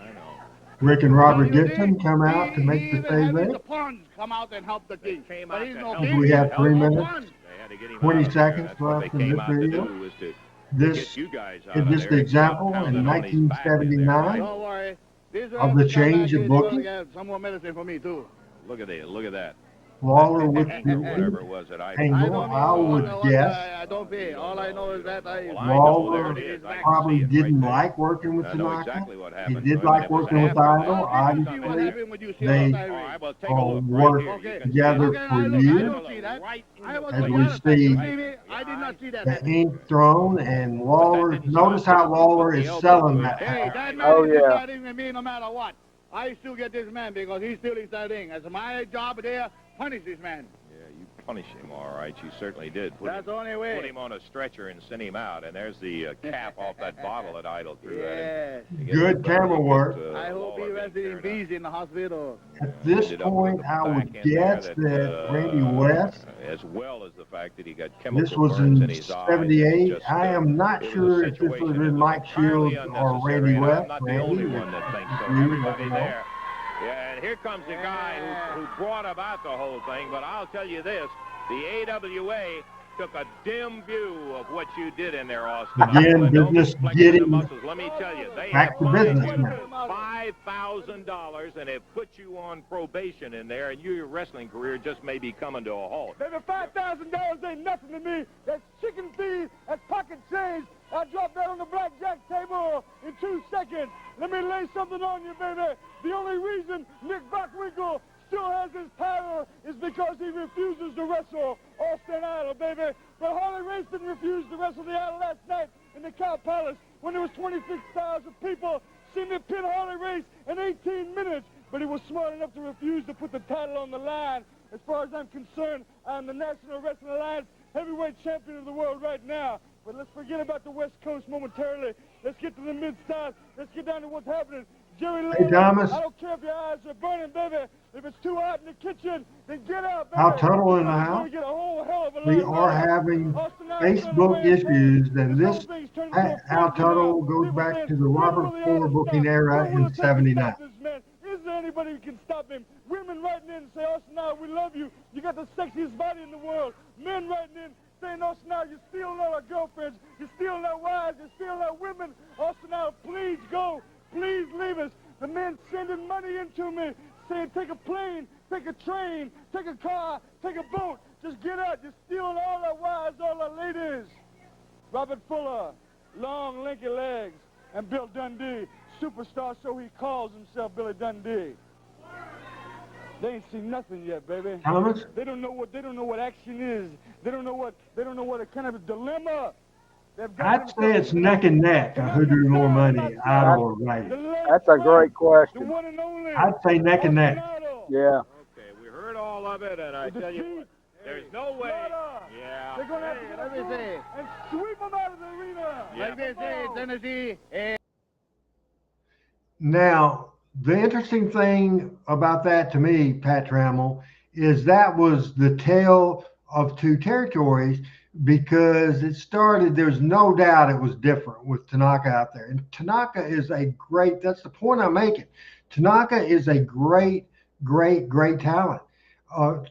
I know. Rick and So Robert you Gibson see, come out to he make the even save had his there. pawns come out and help the They king. came But out he's to no help king. We him. have 3 no minutes, pawn. They had to get him 20 out of there. seconds That's what they left in came this out to video. do, was to This get you guys out is of just there. an example in pounding on his back in there, 1979 right? Don't worry. These of the rats come back change here, of they're gonna booking. get some more medicine for me too. Look at it. Look at that. Lawler with Or whatever the it was that I I angle. don't I know would guess I don't pay. All I know is that I. Well, I know. There Lawler it is. I can probably see it didn't right there. like working with I know Tanaka. exactly what He happened did to him, and like it was working with after that. Idol. How did you see what Obviously, happened when you see they all All that? right, well, take a look right worked here. You can see it. together Okay, for I look. I years. don't see that. Right in I the was As on the we other side. You see see me? I did not see that the happen. ink thrown, and But that Lawler. didn't Notice stop how him from Lawler putting is the elbow selling to that. it. Hey, that man Oh, is yeah. deciding with me no matter what. I still get this man because he's still inside the ring. That's my job there. Punish this man. Yeah, you punish him, all right. You certainly did. That's the only way. Put him on a stretcher and send him out. And there's the cap off that bottle that Idol threw at him. Yes. To get Good everybody camera to get, work. I hope he Lawler rested being in carried out. peace in the hospital. At this Ended up with point, the I would back in there guess that Randy uh, West. as well as the fact that he got This chemical was burns in in his eyes. '78. Just, I am not it was a sure if this would situation have been that was Mike entirely Shields or unnecessary, Randy and West. I'm not the Randy, only if one that thinks so. you let Everybody me know. there. Yeah, and here comes the guy who brought about the whole thing. But I'll tell you this, the AWA took a dim view of what you did in there, Austin. Again, And don't be business flexing the getting muscles. Let me tell you, they back have to fined business you now. $5,000, and have put you on probation in there, and your wrestling career just may be coming to a halt. Baby, $5,000 ain't nothing to me. That's chicken feed, that's pocket change. I dropped that on the blackjack table in 2 seconds. Let me lay something on you, baby. The only reason Nick Bockwinkel still has his title is because he refuses to wrestle Austin Idol, baby. But Harley Race didn't refuse to wrestle the Idol last night in the Cow Palace when there was 26,000 people seen him pin Harley Race in 18 minutes. But he was smart enough to refuse to put the title on the line. As far as I'm concerned, I'm the National Wrestling Alliance heavyweight champion of the world right now. But let's forget about the West Coast momentarily. Let's get to the Mid-South. Let's get down to what's happening. Jerry Hey, Lawler, Thomas. I don't care if your eyes are burning, baby. If it's too hot in the kitchen, then get out, baby. Al Tuttle in the I'm house. gonna get a whole hell of a lot We are better. having Austin Idol's Facebook on the issues, rampage. and This this whole thing's turned into a Al frenzy now. Tuttle goes People back saying, to the when Robert will the Fuller Idol booking stop? era When will in it take to '79. stop this man? Is there anybody who can stop him? Women writing in and say, Austin Idol, we love you. You got the sexiest body in the world. Men writing in saying, Austin Idol, you're stealing all our girlfriends. You're stealing our wives. You're stealing our women. Austin Idol, please go. Please leave us. The men sending money into me saying, take a plane, take a train, take a car, take a boat. Just get out. You're stealing all our wives, all our ladies. Robert Fuller, long, lanky legs, and Bill Dundee, superstar, so he calls himself Billy Dundee. They ain't seen nothing yet, baby. Thomas? They don't know what action is. They don't know what a kind of a dilemma. I'd say it's neck and neck. Who drew more money, Idol or Ray? That's a great question. The one and only. I'd say neck and neck. Austin Idol. Yeah. Okay, we heard all of it, and I The tell you defeat. what, there's no way. Yeah. They're gonna have to get Let up me there say. and sweep them out of the arena. Yeah. Like they say in Tennessee, Now, the interesting thing about that to me, Pat Trammell, is that was the tale of two territories because it started, there's no doubt it was different with Tanaka out there. And Tanaka is a great, that's the point I'm making. Tanaka is a great, great, great talent.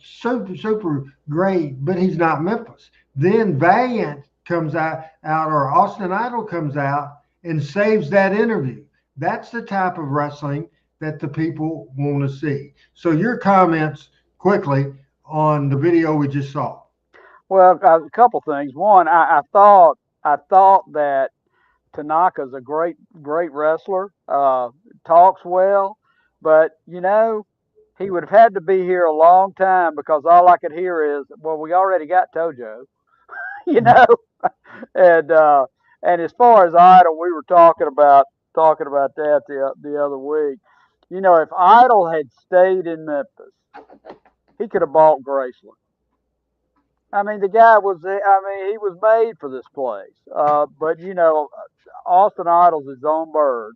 Super, super great, but he's not Memphis. Then Valiant comes out, or Austin Idol comes out and saves that interview. That's the type of wrestling that the people want to see. So your comments quickly on the video we just saw. Well, a couple things. One, I thought that Tanaka's a great wrestler. Talks well, but he would have had to be here a long time because all I could hear is, "Well, we already got Tojo," you know. And as far as Idol, we were talking about that the other week. If Idol had stayed in Memphis, he could have bought Graceland. I mean, the guy was. I mean, he was made for this place. But Austin Idol's his own bird,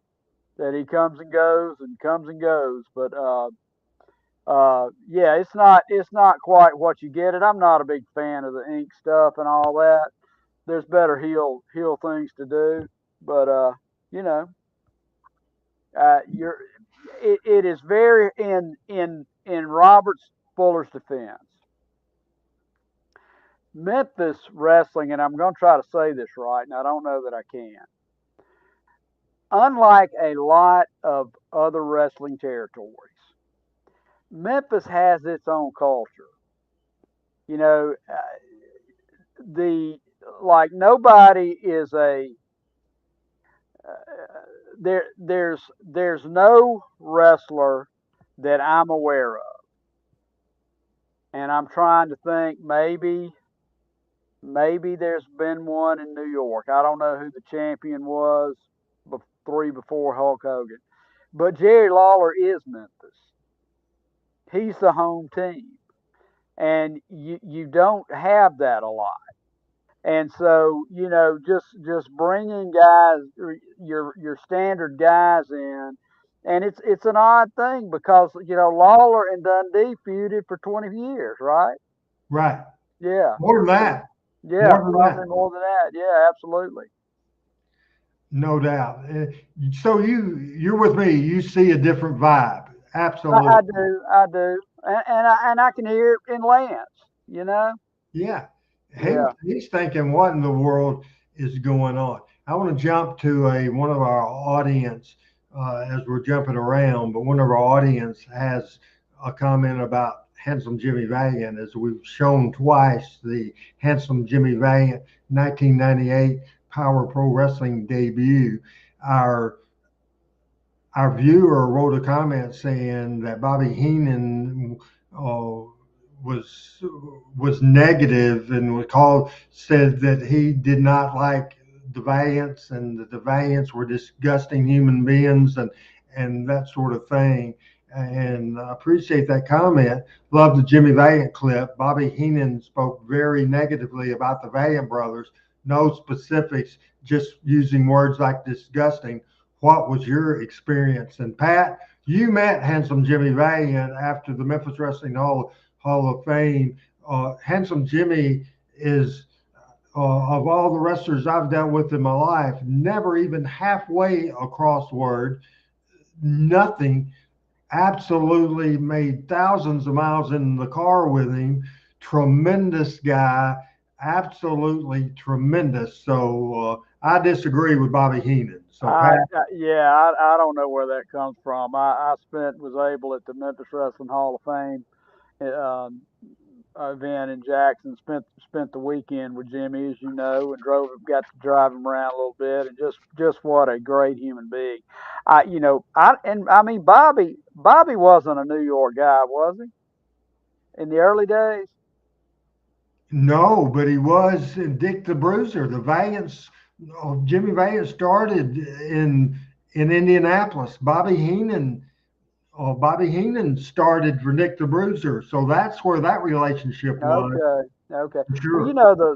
that he comes and goes and comes and goes. But yeah, it's not quite what you get. And I'm not a big fan of the ink stuff and all that. There's better heel things to do. But you know, you're it is very in Robert Fuller's defense. Memphis wrestling, and I'm going to try to say this right, and I don't know that I can. Unlike a lot of other wrestling territories, Memphis has its own culture. You know, the like nobody is a there's no wrestler that I'm aware of, and I'm trying to think maybe there's been one in New York. I don't know who the champion was three before Hulk Hogan, but Jerry Lawler is Memphis. He's the home team, and you don't have that a lot. And so, just bringing guys, your standard guys in, and it's an odd thing because Lawler and Dundee feuded for 20 years, right? Right. Yeah, More than that. yeah, More than probably that. more than that. Yeah, absolutely. No doubt. So you're with me. You see a different vibe. I Absolutely. do, I do, and I can hear it in Lance. You know, Yeah. yeah. He's thinking, what in the world is going on? I want to jump to one of our audience as we're jumping around, but one of our audience has a comment about Handsome Jimmy Valiant, as we've shown twice the Handsome Jimmy Valiant 1998 Power Pro Wrestling debut. Our our viewer wrote a comment saying that Bobby Heenan was negative and said that he did not like the Valiants and that the Valiants were disgusting human beings and that sort of thing. And I appreciate that comment. Love the Jimmy Valiant clip. Bobby Heenan spoke very negatively about the Valiant brothers. No specifics, just using words like disgusting. What was your experience? And Pat, you met Handsome Jimmy Valiant after the Memphis Wrestling Hall of Fame. Handsome Jimmy is, of all the wrestlers I've dealt with in my life, never even halfway across word, nothing. Absolutely made thousands of miles in the car with him. Tremendous guy, absolutely tremendous. So I disagree with Bobby Heenan. So Pat, Yeah, I don't know where that comes from. Was able at the Memphis Wrestling Hall of Fame um, event in Jackson. Spent the weekend with Jimmy, as you know, and got to drive him around a little bit, and just what a great human being. I mean Bobby wasn't a New York guy, was he? In the early days? no, but he was in Dick the Bruiser. The Valiants, Jimmy Valiant started in Indianapolis. Bobby Heenan started for Nick the Bruiser, so that's where that relationship was. Okay, okay. For Well, sure.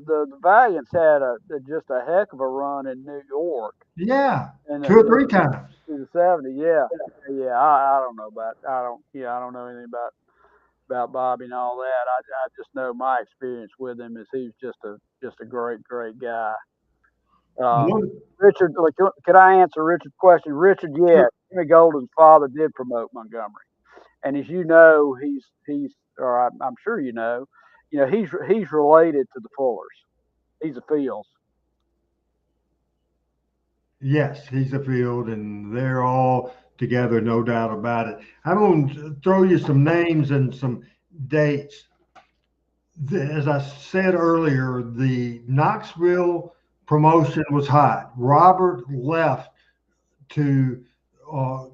the Valiants had just a heck of a run in New York Yeah, in two or three times. through the '70s. Yeah, yeah. I don't know about I don't yeah I don't know anything about Bobby and all that. I just know my experience with him is he's just a great guy. Uh, One, Richard, like, could I answer Richard's question? Richard, yeah, sure. Jimmy Golden's father did promote Montgomery, and as you know, or I'm sure he's related to the Fullers. He's a Fields. Yes, he's a field, and they're all together, no doubt about it. I'm going to throw you some names and some dates. As I said earlier, the Knoxville promotion was hot. Robert left to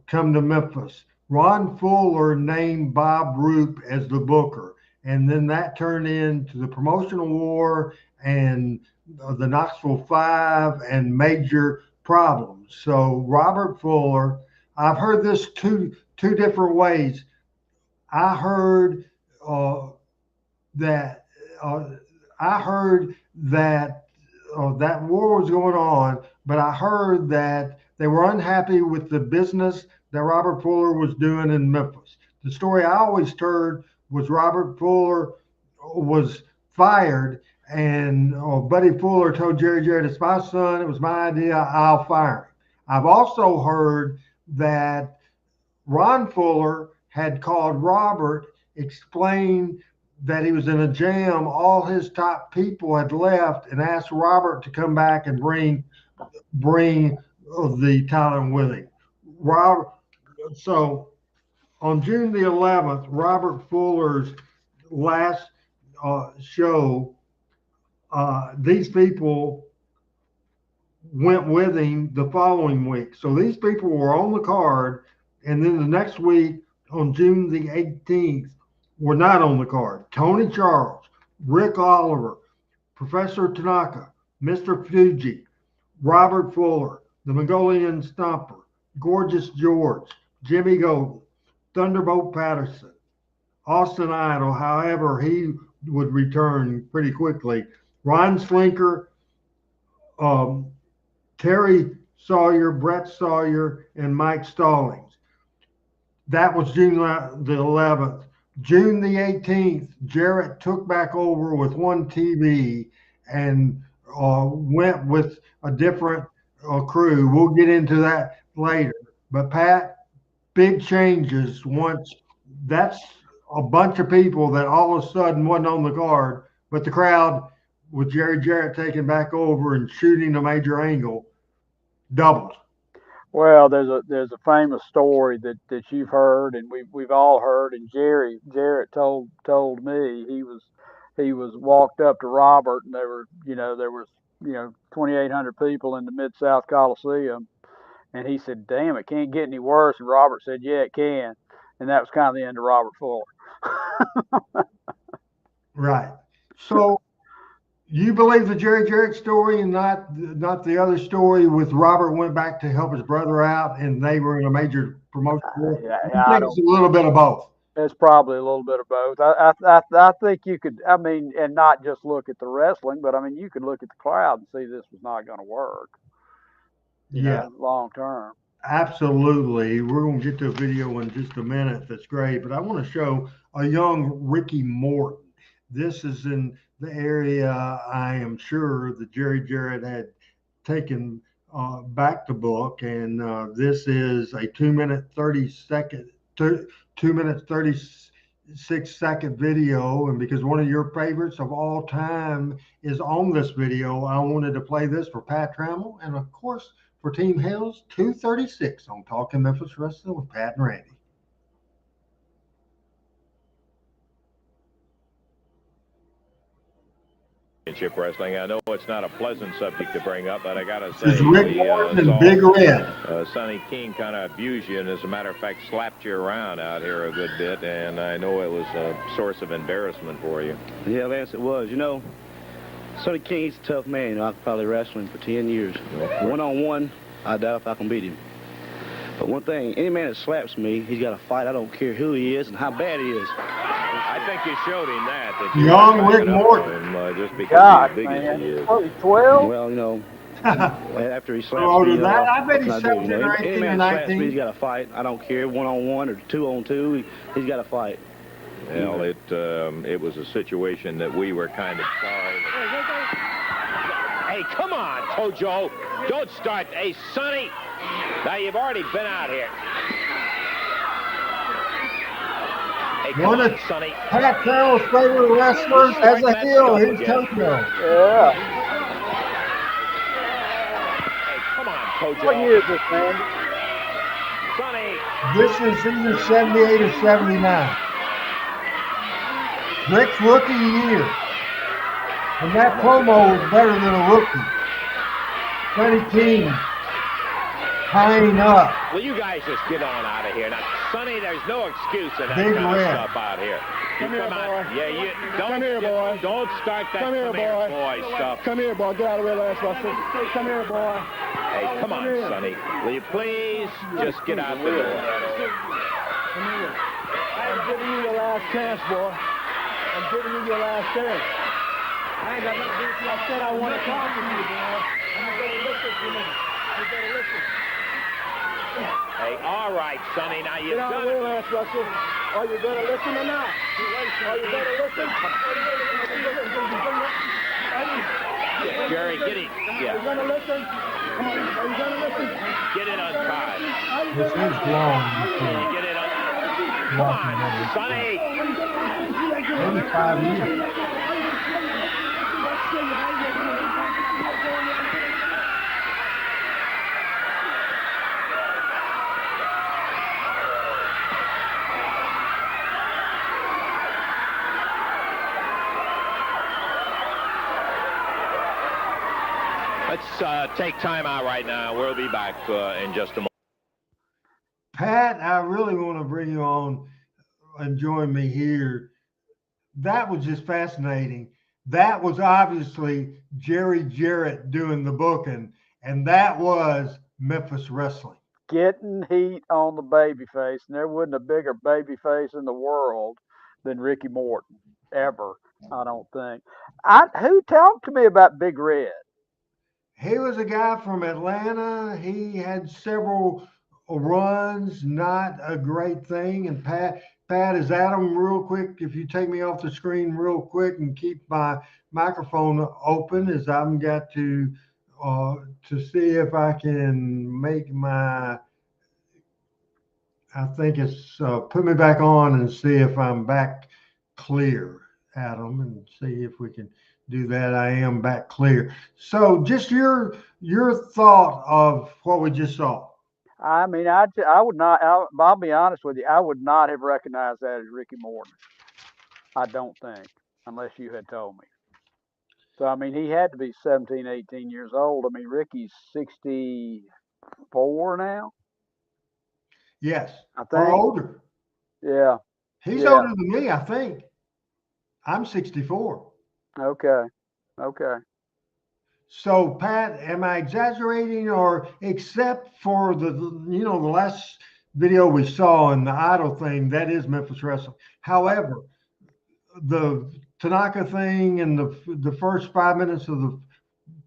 come to Memphis. Ron Fuller named Bob Roop as the booker, and then that turned into the promotional war and the Knoxville Five and major problems. So Robert Fuller, I've heard this two different ways. I heard uh, that uh, I heard that that war was going on, but I heard that They were unhappy with the business that Robert Fuller was doing in Memphis. The story I always heard was Robert Fuller was fired, and Buddy Fuller told Jerry Jarrett, "It's my son. It was my idea. I'll fire him." I've also heard that Ron Fuller had called Robert, explained that he was in a jam. All his top people had left, and asked Robert to come back and bring the talent with him. Robert, so on June the 11th, Robert Fuller's last show, these people went with him the following week. So these people were on the card, and then the next week on June the 18th were not on the card. Tony Charles, Rick Oliver, Professor Tanaka, Mr. Fuji, Robert Fuller, the Mongolian Stumper, Gorgeous George, Jimmy Golden, Thunderbolt Patterson, Austin Idol, however, he would return pretty quickly, Ron Slinker, Terry Sawyer, Brett Sawyer, and Mike Stallings. That was June the 11th. June the 18th, Jarrett took back over with One TV and went with a different crew. We'll get into that later. But Pat, big changes once. That's a bunch of people that all of a sudden wasn't on the card, but the crowd, with Jerry Jarrett taking back over and shooting a major angle, doubled. Well, there's a famous story that you've heard and we've all heard, and Jarrett told me he was walked up to Robert, and there was 2,800 people in the Mid South Coliseum, and he said, "Damn, it can't get any worse." And Robert said, "Yeah, it can," and that was kind of the end of Robert Fuller. Right. So you believe the Jerry Jarrett story and not the other story with Robert went back to help his brother out and they were in a major promotion? I think it's a little bit of both. It's probably a little bit of both. I think you could, I mean, and not just look at the wrestling, but I mean, you could look at the crowd and see this was not going to work. Long term. Absolutely. We're going to get to a video in just a minute that's great, but I want to show a young Ricky Morton. This is in the area I am sure that Jerry Jarrett had taken back the book, and this is a 2 minute 36-second video, and because one of your favorites of all time is on this video, I wanted to play this for Pat Trammell and of course for Team Hell's 236 on Talking Memphis Wrestling with Pat and Randy. Championship wrestling. I know it's not a pleasant subject to bring up, but I gotta say, This is Rick Morton and Big Red. Sonny King kind of abused you, and as a matter of fact, slapped you around out here a good bit, and I know it was a source of embarrassment for you. Yeah, Lance, it was. Sonny King, he's a tough man. I could probably wrestle him for 10 years. One-on-one, I doubt if I can beat him. But one thing, any man that slaps me, he's got to fight. I don't care who he is and how bad he is. I think you showed him that young Rick Morton. Just because God, he's big man. as he is. Oh, he's 12? Well, after he slaps older me, than that, I bet he's that's not good, 17 or Any 18 man or that slaps 19. me, he's got to fight. I don't care, one-on-one or two-on-two, he's got to fight. Well, it was a situation that we were kind of sorry. Hey, come on, Tojo. Don't start. Hey, Sonny. Now, you've already been out here. Hey, come One on, of Sonny. Pat Trammell's favorite wrestlers as a heel. Here's Tojo. Yeah. Hey, come on, Tojo. What year is this, man? Sonny. This is either 78 or 79. Rick's rookie year. And that promo is better than a rookie. Sonny King tying up. Well, you guys just get on out of here. Now, Sonny, there's no excuse in that Big kind of Red. stuff out here. Come here, boy. Yeah, you don't. Come here, boy. Don't start that Come here, boy. stuff. Come here, boy. Get out of here, Lance Russell. Come here, boy. Hey, come on, Sonny. Will you please just get out the door? Come here. I'm giving you your last chance, boy. I'm giving you your last chance. I ain't got nothing to do with you. I said I want to talk to you, boy. You better listen to me. You better listen. Hey, all right, Sonny, now you've Get out of done the way, it. Lance Russell. Are you going to listen or not? Are you going to listen? Jerry, get it. Are you Yeah, going to listen? Come on, are you going to listen? get it untied. This is long. Can you get it un... Come on, Sonny. Maybe 5 years. Let's take time out right now. We'll be back in just a moment. Pat, I really want to bring you on and join me here. That was just fascinating. That was obviously Jerry Jarrett doing the booking, and that was Memphis Wrestling. Getting heat on the babyface, and there wasn't a bigger babyface in the world than Ricky Morton ever. I don't think. Who talked to me about Big Red? He was a guy from Atlanta. He had several runs, not a great thing. And Pat, is Adam real quick? If you take me off the screen real quick and keep my microphone open, as I'm got to see if I can make my. I think it's put me back on and see if I'm back clear, Adam, and see if we can do that. I am back clear. So just your thought of what we just saw. I mean, I would not. I'll be honest with you. I would not have recognized that as Ricky Morton. I don't think, unless you had told me. So I mean, he had to be 17, 18 years old. I mean, Ricky's 64 now. Yes, I or think. older. Yeah. He's Yeah. older than me, I think. I'm 64. Okay. Okay. So Pat, am I exaggerating, or except for the last video we saw in the idol thing, that is Memphis Wrestling. However, the Tanaka thing and the first 5 minutes of the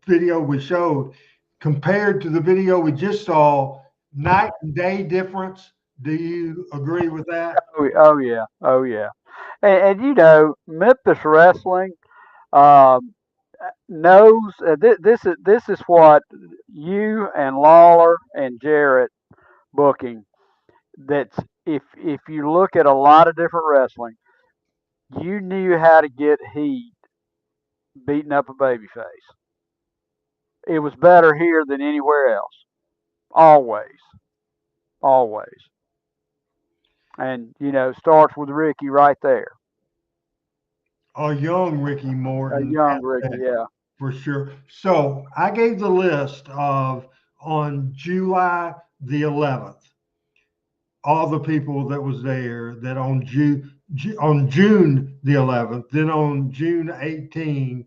video we showed compared to the video we just saw, night and day difference. Do you agree with that? Oh yeah. Oh yeah. And Memphis Wrestling knows this is what you and Lawler and Jarrett booking. That's if you look at a lot of different wrestling, you knew how to get heat beating up a babyface. It was better here than anywhere else. Always. Always. And starts with Ricky right there. A young Ricky A Morton young at Ricky, that, yeah. for sure. So I gave the list of on July the 11th, all the people that was there. That on June the 11th, then on June 18,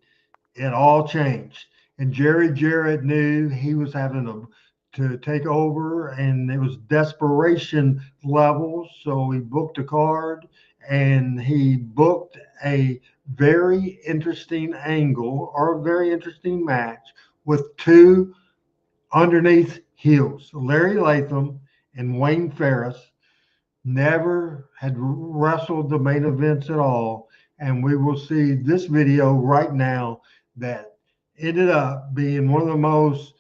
it all changed. And Jerry Jarrett knew he was having to take over, and it was desperation levels. So he booked a card, and he booked a very interesting angle or a very interesting match with two underneath heels, Larry Latham and Wayne Ferris. Never had wrestled the main events at all. And we will see this video right now that ended up being one of the most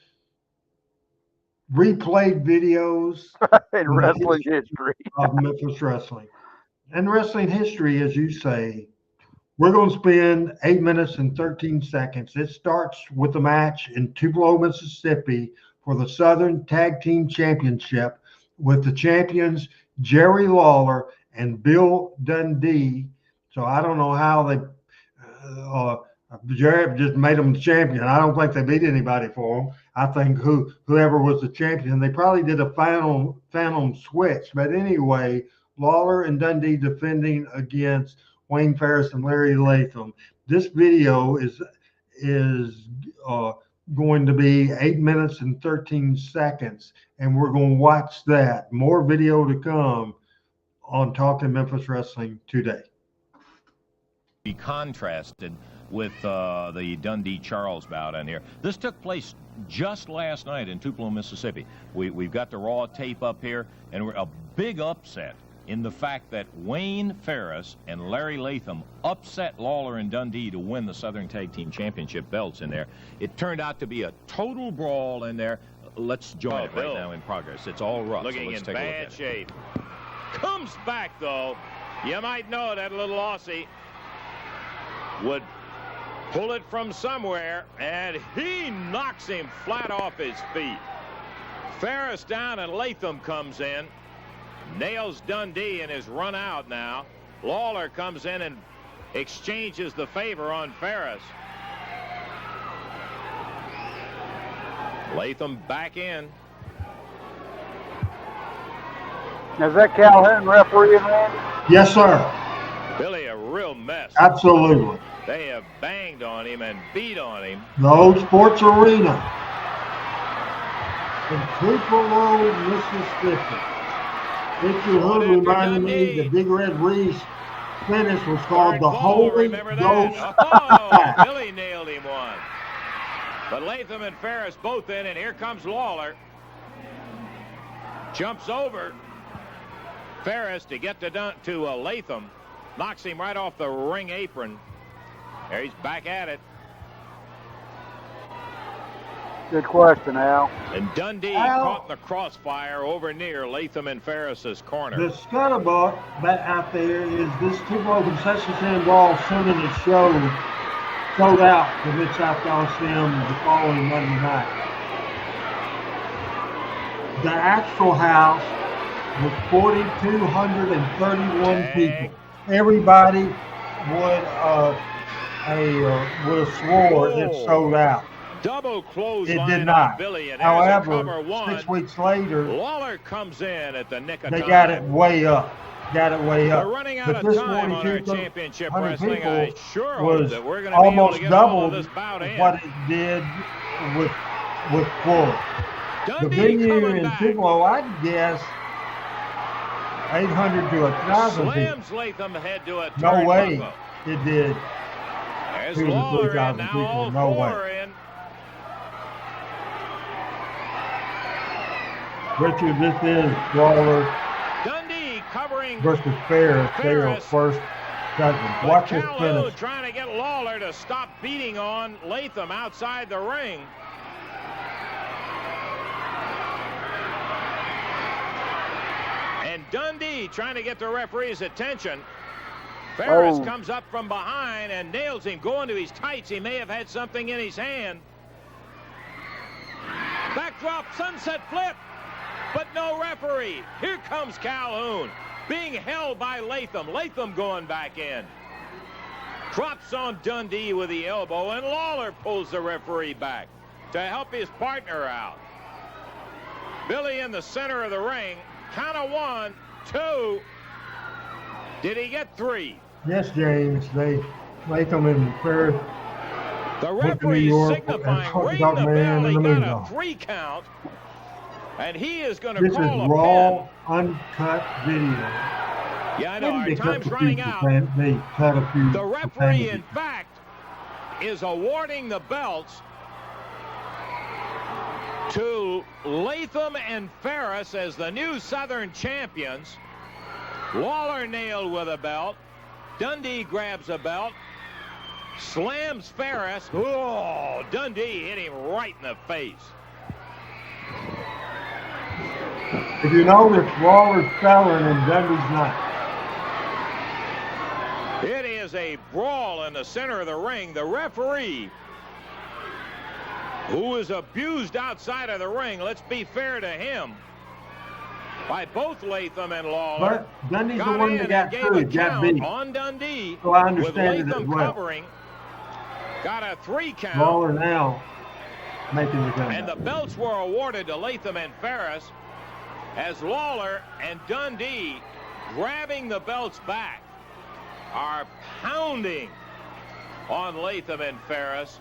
replayed videos In in the wrestling history history. of Memphis Wrestling. And wrestling history, as you say, we're going to spend 8 minutes and 13 seconds. It starts with the match in Tupelo, Mississippi for the Southern Tag Team Championship with the champions Jerry Lawler and Bill Dundee. So I don't know how they Jerry just made them the champion. I don't think they beat anybody for them. I think whoever was the champion, they probably did a phantom switch. But anyway, Lawler and Dundee defending against Wayne Ferris and Larry Latham. This video is going to be 8 minutes and 13 seconds, and we're going to watch that. More video to come on Talking Memphis Wrestling today. Be contrasted with the Dundee-Charles bout in here. This took place just last night in Tupelo, Mississippi. We've got the raw tape up here, and we're a big upset in the fact that Wayne Ferris and Larry Latham upset Lawler and Dundee to win the Southern Tag Team Championship belts in there. It turned out to be a total brawl in there. Let's join it right now in progress. It's all rough. Looking in bad shape. Comes back, though. You might know that little Aussie would pull it from somewhere, and he knocks him flat off his feet. Ferris down, and Latham comes in. Nails Dundee in his run out now. Lawler comes in and exchanges the favor on Ferris. Latham back in. Is that Calhoun refereeing, Randy? Yes, sir. Billy, a real mess. Absolutely. They have banged on him and beat on him. The old sports arena in Tupelo, Mississippi. Richard Hood reminded me the Big Red Reese finish was called the Holy Ghost. Oh, Billy nailed him one. But Latham and Ferris both in, and here comes Lawler. Jumps over Ferris to get to Latham. Knocks him right off the ring apron. There he's back at it. Good question, Al. And Dundee caught in the crossfire over near Latham and Ferris's corner. The scuttlebutt back out there is this Tupelo concession stand brawl Sunday night show sold out the Mid-South Coliseum the following Monday night. The actual house was 4,231 people. Everybody would have swore it sold out. Double close It line did not. on Billy, and However, cover one. 6 weeks later, Lawler comes in at the nick of they time. got it way up. We're running out of time on our championship wrestling. I sure hope that we're going to be able to get all of this bout in. What it did with Florida. The venue in Tupelo, I'd guess 800 to 1,000 people. Slams Latham head to a No way turnbuckle. it did. There's 2,000 to Lawler in 3,000 now, people. all No four way. in. Richard, this is Lawler Dundee covering versus Ferris. Ferris first cousin. Watch this Calhoun finish. trying to get Lawler to stop beating on Latham outside the ring. And Dundee trying to get the referee's attention. Ferris comes up from behind and nails him, going to his tights. He may have had something in his hand. Backdrop, sunset flip, but no referee. Here comes Calhoun, being held by Latham. Latham going back in. Drops on Dundee with the elbow, and Lawler pulls the referee back to help his partner out. Billy in the center of the ring. Count of 1, 2. Did he get 3? Yes, James. Latham and Ferris. The referee signifying, ring the bell. He got a 3 count, and he is going to This call is a raw, pin. uncut video. Yeah, I know. Our They time's cut running a few out. They cut a few. The referee, in fact, is awarding the belts to Latham and Ferris as the new Southern champions. Lawler nailed with a belt. Dundee grabs a belt. Slams Ferris. Oh, Dundee hit him right in the face. If you notice, Lawler's selling and Dundee's not. It is a brawl in the center of the ring. The referee, who is abused outside of the ring, let's be fair to him, by both Latham and Lawler. But Dundee's the one that got through, got beat. On Dundee, So I understand with it Latham as well. covering, got a 3 count. Lawler now making the comeback. And the belts were awarded to Latham and Ferris as Lawler and Dundee, grabbing the belts back, are pounding on Latham and Ferris.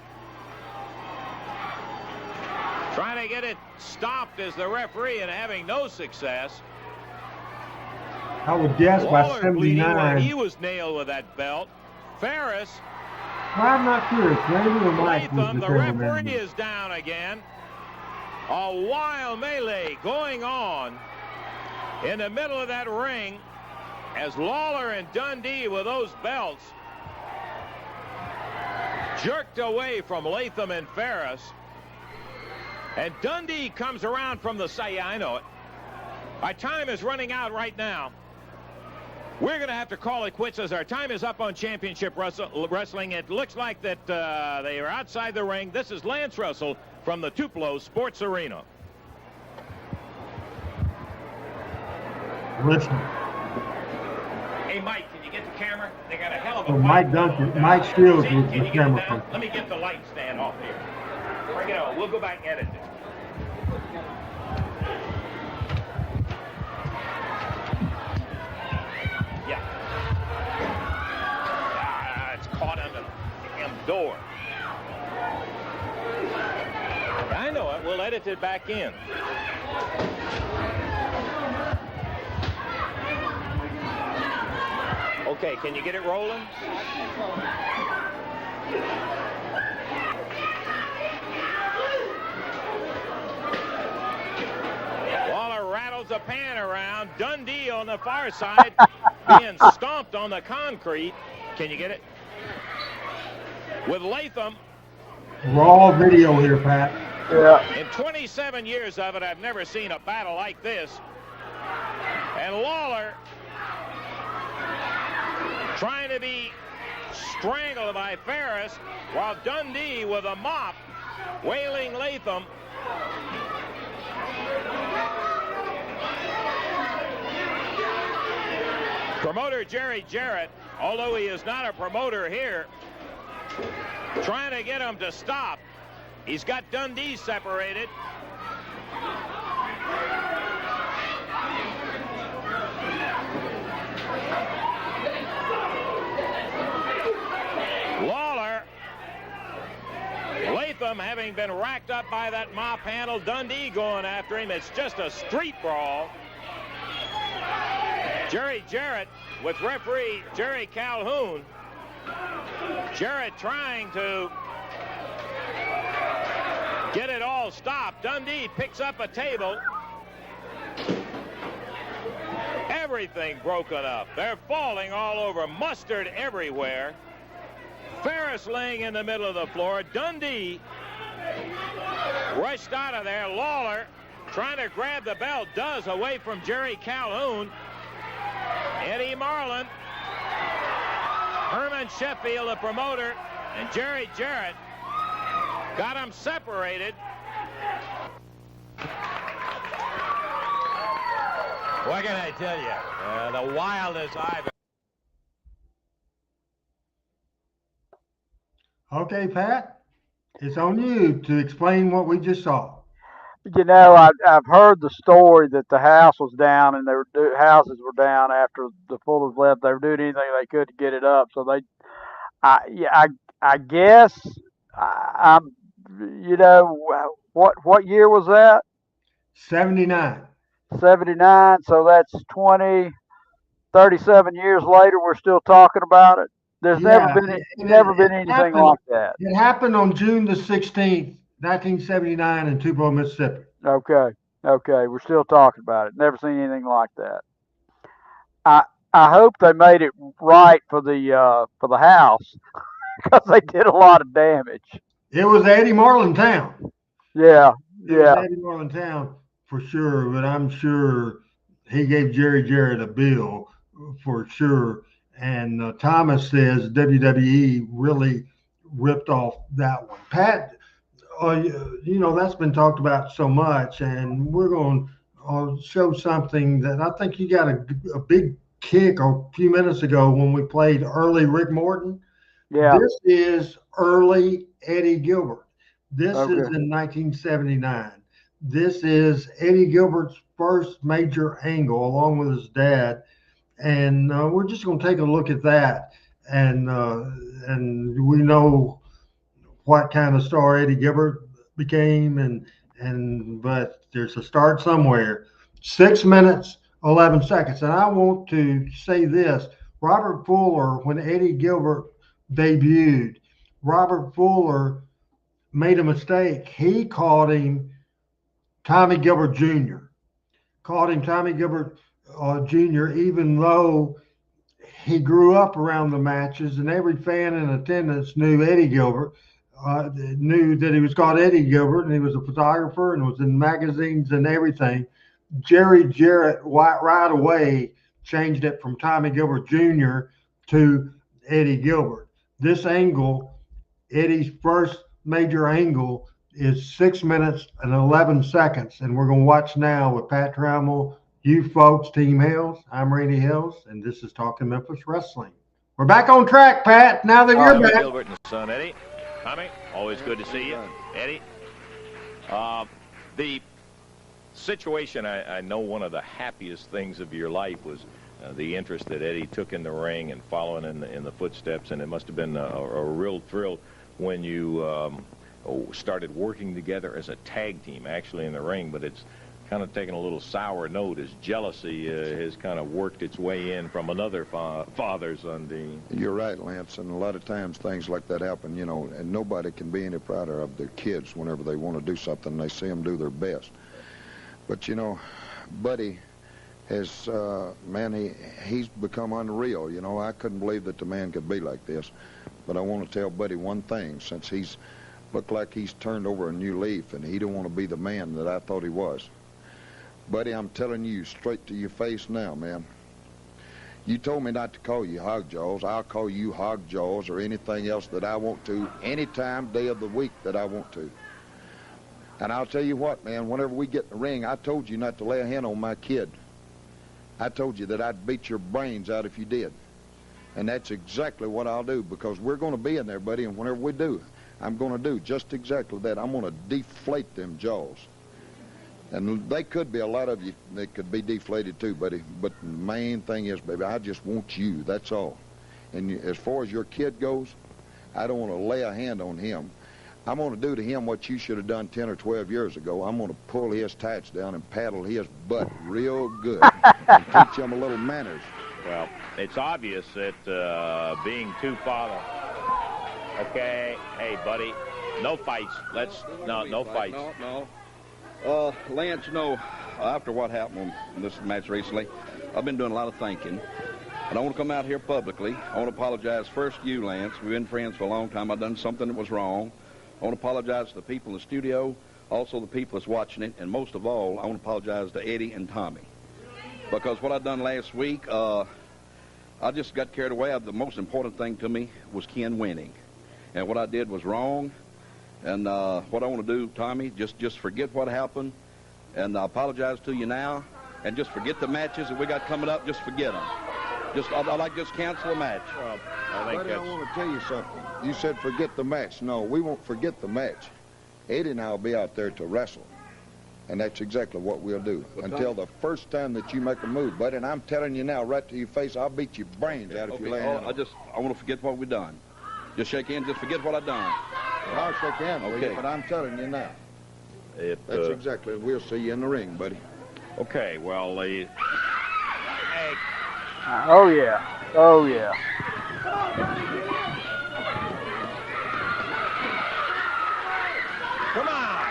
Trying to get it stopped as the referee and having no success. I would guess by Lawler bleeding when 79. he was nailed with that belt. Ferris Well, I'm not sure if Randy or Mike was Latham, the the referee, cameraman. is down again. A wild melee going on in the middle of that ring as Lawler and Dundee with those belts jerked away from Latham and Ferris. And Dundee comes around from the side. Yeah, I know it. Our time is running out right now. We're going to have to call it quits as our time is up on Championship Wrestling. It looks like that they are outside the ring. This is Lance Russell from the Tupelo Sports Arena. Listen. Hey, Mike, can you get the camera? They got a hell of a Mike Duncan, Mike Shields See, was can the you get it camera down? person. Let me get the light stand off here. Bring it on. We'll go back and edit it. Yeah. It's caught under the damn door. I know it. We'll edit it back in. Okay, can you get it rolling? Waller rattles a pan around. Dundee on the far side being stomped on the concrete. Can you get it? With Latham. Raw video here, Pat. Yeah. In 27 years of it, I've never seen a battle like this. And Lawler trying to be strangled by Ferris, while Dundee with a mop wailing Latham. Promoter Jerry Jarrett, although he is not a promoter here, trying to get him to stop. He's got Dundee separated. Lawler, Latham having been racked up by that mop handle, Dundee going after him. It's just a street brawl. Jerry Jarrett with referee Jerry Calhoun. Jarrett trying to get it all stopped. Dundee picks up a table. Everything broken up. They're falling all over. Mustard everywhere. Ferris laying in the middle of the floor. Dundee rushed out of there. Lawler trying to grab the belt. Does away from Jerry Calhoun. Eddie Marlin. Herman Sheffield, the promoter, and Jerry Jarrett got them separated. What can I tell you? The wildest I've... Okay, Pat, it's on you to explain what we just saw. You know, I've heard the story that the house was down and houses were down after the Fullers left. They were doing anything they could to get it up. So I guess I'm, you know, what year was that? 79. 79. So that's 37 years later. We're still talking about it. There's never been anything like that. It happened on June the 16th, 1979 in Tupelo, Mississippi. Okay. We're still talking about it. Never seen anything like that. I hope they made it right for the house because they did a lot of damage. It was Eddie Marlin town. Yeah. It was Eddie Marlin town for sure, but I'm sure he gave Jerry Jarrett a bill for sure. And Thomas says WWE really ripped off that one. Pat, you know, that's been talked about so much, and we're going to show something that I think you got a big kick a few minutes ago when we played early Rick Morton. Yeah. This is early Eddie Gilbert. This is in 1979. This is Eddie Gilbert's first major angle along with his dad. And we're just going to take a look at that, and we know what kind of star Eddie Gilbert became, but there's a start somewhere. 6 minutes, 11 seconds, and I want to say this: Robert Fuller, when Eddie Gilbert debuted, Robert Fuller made a mistake. He called him Tommy Gilbert Jr. Called him Tommy Gilbert Jr., even though he grew up around the matches, and every fan in attendance knew Eddie Gilbert, knew that he was called Eddie Gilbert, and he was a photographer and was in magazines and everything. Jerry Jarrett right away changed it from Tommy Gilbert Jr. to Eddie Gilbert. This angle, Eddie's first major angle, is 6 minutes and 11 seconds, and we're going to watch now with Pat Trammell, you folks, Team Hales. I'm Randy Hales, and this is Talking Memphis Wrestling. We're back on track, Pat, now that you're back. Gilbert and son, Eddie. Tommy, always good to see you. Eddie, the situation, I know one of the happiest things of your life was the interest that Eddie took in the ring and following in the footsteps, and it must have been a real thrill when you started working together as a tag team, actually in the ring, but it's kind of taken a little sour note as jealousy has kind of worked its way in from another father's on the... You're right, Lance, and a lot of times things like that happen, you know, and nobody can be any prouder of their kids whenever they want to do something. They see them do their best. But, you know, Buddy has, man, he's become unreal. You know, I couldn't believe that the man could be like this. But I want to tell Buddy one thing, since he's looked like he's turned over a new leaf and he don't want to be the man that I thought he was. Buddy, I'm telling you straight to your face now, man. You told me not to call you Hog Jaws. I'll call you Hog Jaws or anything else that I want to, any time, day of the week that I want to. And I'll tell you what, man, whenever we get in the ring, I told you not to lay a hand on my kid. I told you that I'd beat your brains out if you did. And that's exactly what I'll do, because we're going to be in there, buddy, and whenever we do, I'm going to do just exactly that. I'm going to deflate them jaws. And they could be, a lot of you, they could be deflated too, buddy. But the main thing is, baby, I just want you, that's all. And as far as your kid goes, I don't want to lay a hand on him. I'm going to do to him what you should have done 10 or 12 years ago. I'm going to pull his tights down and paddle his butt real good and teach him a little manners. Well, it's obvious that being two father... Okay, hey, buddy, no fights. No fights. No. Lance, you know, after what happened in this match recently, I've been doing a lot of thinking. And I want to come out here publicly. I want to apologize first to you, Lance. We've been friends for a long time. I've done something that was wrong. I want to apologize to the people in the studio, also the people that's watching it, and most of all, I want to apologize to Eddie and Tommy. Because what I done last week, I just got carried away. The most important thing to me was Ken winning. And what I did was wrong. And what I want to do, Tommy, just forget what happened. And I apologize to you now. And just forget the matches that we got coming up. Just forget them. I'd like to just cancel the match. Well, I think Buddy, I want to tell you something. You said forget the match. No, we won't forget the match. Eddie and I will be out there to wrestle. And that's exactly what we'll do. Until the first time that you make a move, buddy. And I'm telling you now, right to your face, I'll beat your brains out if you lay hands on. I want to forget what we've done. Just shake hands, just forget what I've done. Well, I'll shake hands with Okay. you, but I'm telling you now. That's exactly. We'll see you in the ring, buddy. Okay, well, hey. Oh, yeah. Oh, yeah. Come on.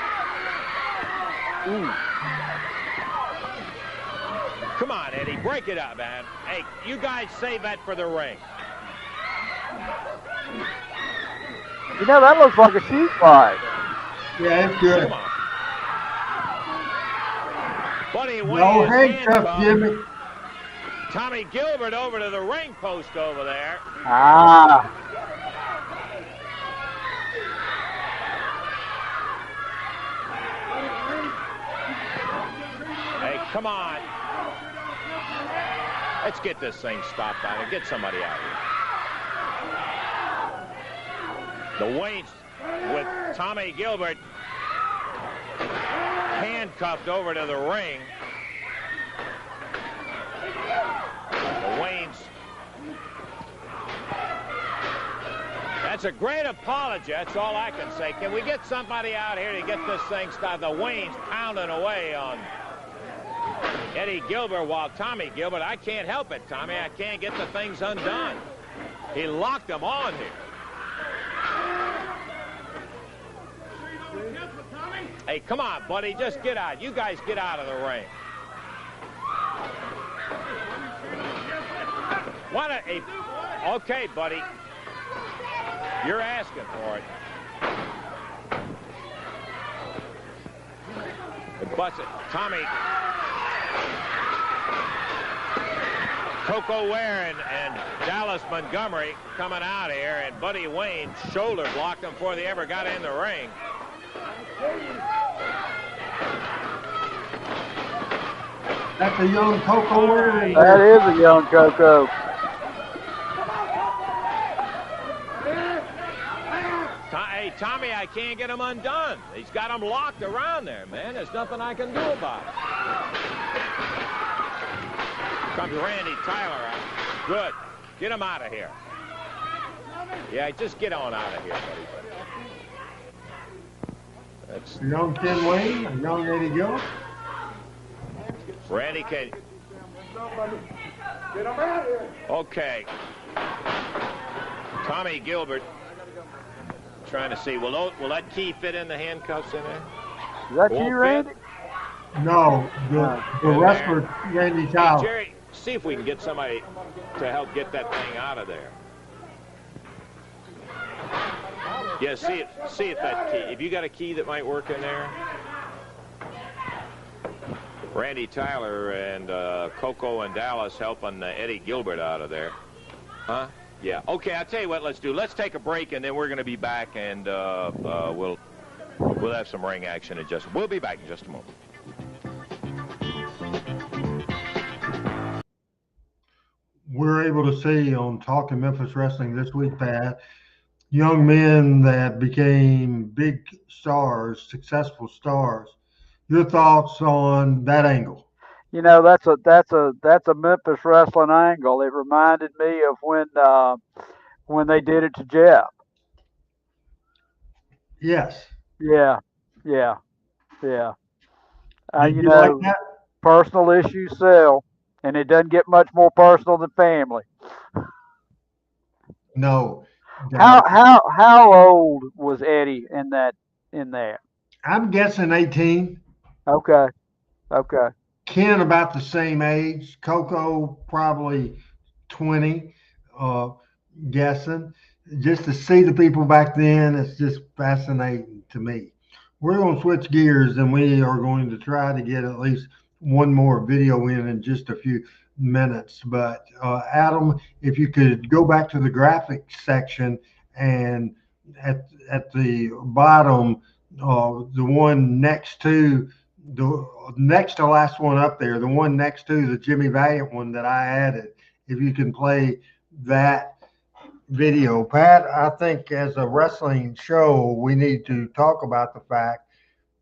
Come on, Eddie, break it up, man. Hey, you guys save that for the ring. You know, that looks like a shoot fight. Yeah, it's good. Come on. Buddy, No handcuff, Jimmy. Tommy Gilbert over to the ring post over there. Ah. Hey, come on. Let's get this thing stopped out and get somebody out here. The Waynes with Tommy Gilbert handcuffed over to the ring. The Waynes. That's a great apology. That's all I can say. Can we get somebody out here to get this thing started? The Waynes pounding away on Eddie Gilbert while Tommy Gilbert, I can't help it, Tommy. I can't get the things undone. He locked them on here. Hey, come on, buddy. Just get out. You guys get out of the ring. Okay, buddy. You're asking for it. Tommy. Coco Ware and Dallas Montgomery coming out here, and Buddy Wayne's shoulder blocked them before they ever got in the ring. That's a young Coco Ware. That is a young Coco. Hey, Tommy, I can't get him undone. He's got him locked around there, man. There's nothing I can do about it. Comes Randy Tyler out. Good. Get him out of here. Yeah, just get on out of here, buddy. That's A young Ken Wayne, a young Eddie Gilbert. Randy can. Okay. Tommy Gilbert trying to see. Will that key fit in the handcuffs in there? Is that Won't you, fit? Randy? No, the wrestler, Randy Hey, Tyler. Jerry, see if we can get somebody to help get that thing out of there. Yeah, see if that key. If you got a key that might work in there. Randy Tyler and Coco and Dallas helping Eddie Gilbert out of there. Huh? Yeah. Okay, I'll tell you what let's do. Let's take a break, and then we're going to be back, and we'll have some ring action in just. We'll be back in just a moment. We're able to see on Talking Memphis Wrestling this week, Pat, young men that became big stars, successful stars. Your thoughts on that angle? You know, that's a Memphis wrestling angle. It reminded me of when they did it to Jeff. Yes. Yeah. Did You you know, like that? personal issues sell, and it doesn't get much more personal than family. No. How old was Eddie in there? I'm guessing 18. Okay. Ken about the same age. Coco probably 20. Guessing. Just to see the people back then, it's just fascinating to me. We're going to switch gears, and we are going to try to get at least one more video in just a few minutes. But Adam, if you could go back to the graphics section, and at the bottom, the one next to the next to last one up there, the one next to the Jimmy Valiant one that I added, if you can play that video. Pat, I think as a wrestling show, we need to talk about the fact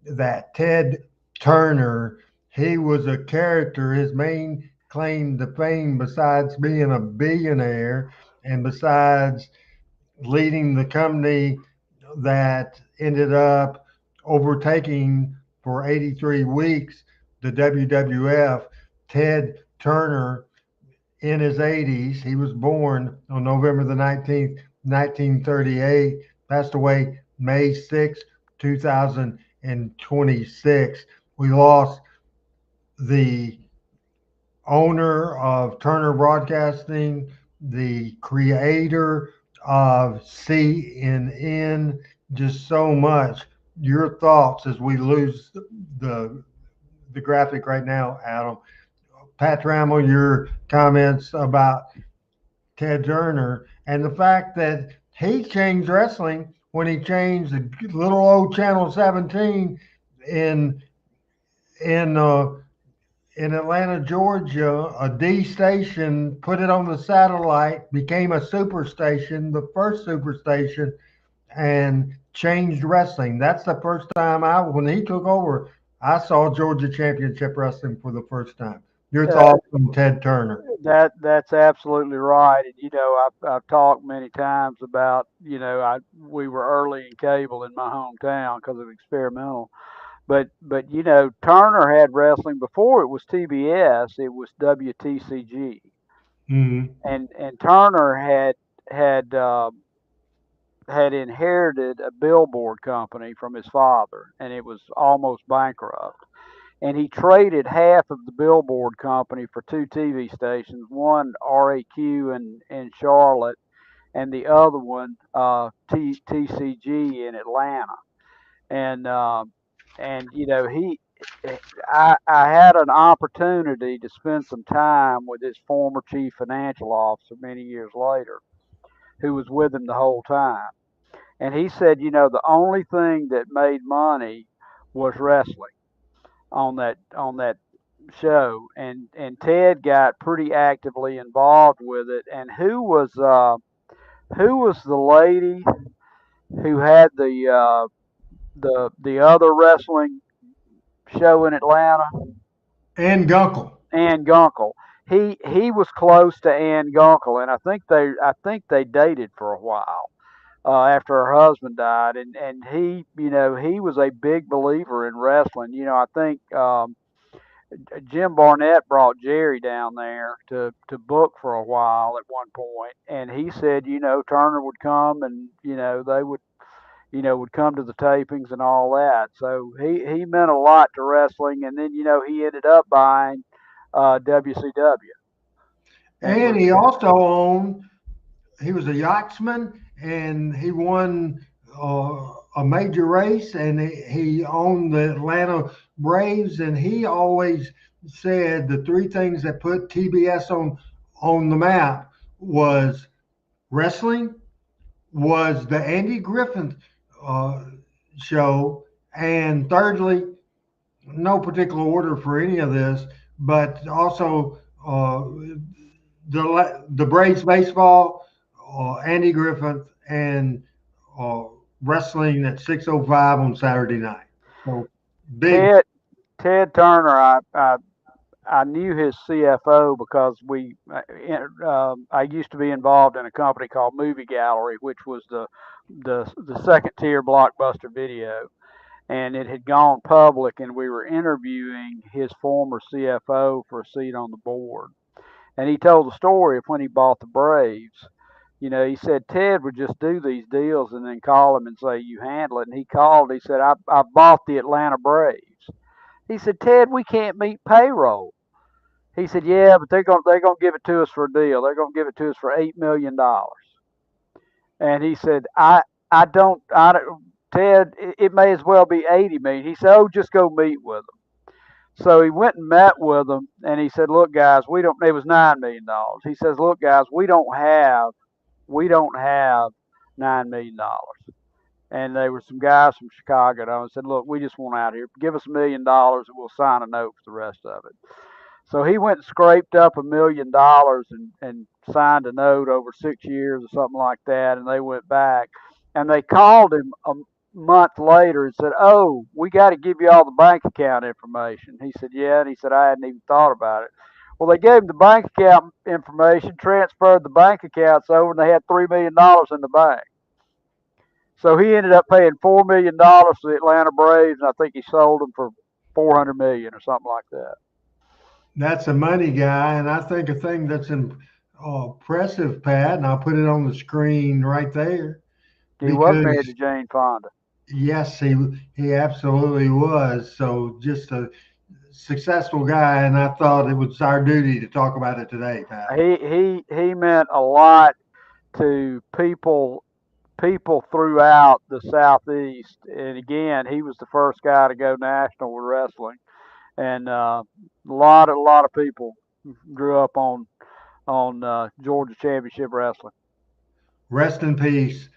that Ted Turner, he was a character. His main claim to fame, besides being a billionaire and besides leading the company that ended up overtaking for 83 weeks the WWF, Ted Turner, in his 80s. He was born on November the 19th, 1938, passed away May 6, 2026. We lost the owner of Turner Broadcasting, the creator of CNN, just so much. Your thoughts as we lose the graphic right now, Adam. Pat Trammell, your comments about Ted Turner and the fact that he changed wrestling when he changed the little old Channel 17 in Atlanta, Georgia, a D station, put it on the satellite, became a super station, the first super station, and changed wrestling. That's the first time when he took over, I saw Georgia Championship Wrestling for the first time. Your thoughts on Ted Turner? That's absolutely right. And you know, I've talked many times about, you know, we were early in cable in my hometown because of experimental. But you know, Turner had wrestling before it was TBS. It was WTCG, Mm-hmm. and Turner had had inherited a billboard company from his father, and it was almost bankrupt. And he traded half of the billboard company for two TV stations, one RAQ in Charlotte, and the other one TCG in Atlanta. And he I had an opportunity to spend some time with his former chief financial officer many years later, who was with him the whole time. And he said, the only thing that made money was wrestling on that show. And Ted got pretty actively involved with it. And who was the lady who had the other wrestling show in Atlanta? And Gunkel. Ann Gunkel. He was close to Ann Gunkel, and I think they dated for a while after her husband died, and he was a big believer in wrestling. I think Jim Barnett brought Jerry down there to book for a while at one point, and he said Turner would come, and they would come to the tapings and all that. So he meant a lot to wrestling, and then he ended up buying WCW. And And he also owned, he was a yachtsman, and he won a major race, and he owned the Atlanta Braves, and he always said the three things that put TBS on the map was wrestling, was the Andy Griffith uh, show, and thirdly, no particular order for any of this, but also the Braves baseball, Andy Griffith, and uh, wrestling at 6:05 on Saturday night. So big. Ted Turner, I knew his CFO because I used to be involved in a company called Movie Gallery, which was the second tier Blockbuster Video, and it had gone public, and we were interviewing his former CFO for a seat on the board. And he told the story of when he bought the Braves. He said Ted would just do these deals and then call him and say, "You handle it." And he called. He said, "I bought the Atlanta Braves." He said, "Ted, we can't meet payroll." He said, "Yeah, but they're gonna give it to us for a deal. They're gonna give it to us for $8 million." And he said, Ted, it may as well be 80 million. He said, "Oh, just go meet with them." So he went and met with them, and he said, "Look, guys, we don't." It was $9 million. He says, "Look, guys, we don't have $9 million." And there were some guys from Chicago and said, "Look, we just want out here. Give us $1 million, and we'll sign a note for the rest of it." So he went and scraped up $1 million and signed a note over 6 years or something like that. And they went back and they called him a month later and said, "Oh, we got to give you all the bank account information." He said, "Yeah." And he said, "I hadn't even thought about it." Well, they gave him the bank account information, transferred the bank accounts over, and they had $3 million in the bank. So he ended up paying $4 million to the Atlanta Braves, and I think he sold them for 400 million or something like that. That's a money guy, and I think a thing that's impressive, Pat, and I'll put it on the screen right there. He was married Because to Jane Fonda. yes, he absolutely was. So just a successful guy, and I thought it was our duty to talk about it today, Pat. He meant a lot to people throughout the southeast. And again, he was the first guy to go national with wrestling, and a lot of people grew up on Georgia Championship Wrestling. Rest in peace,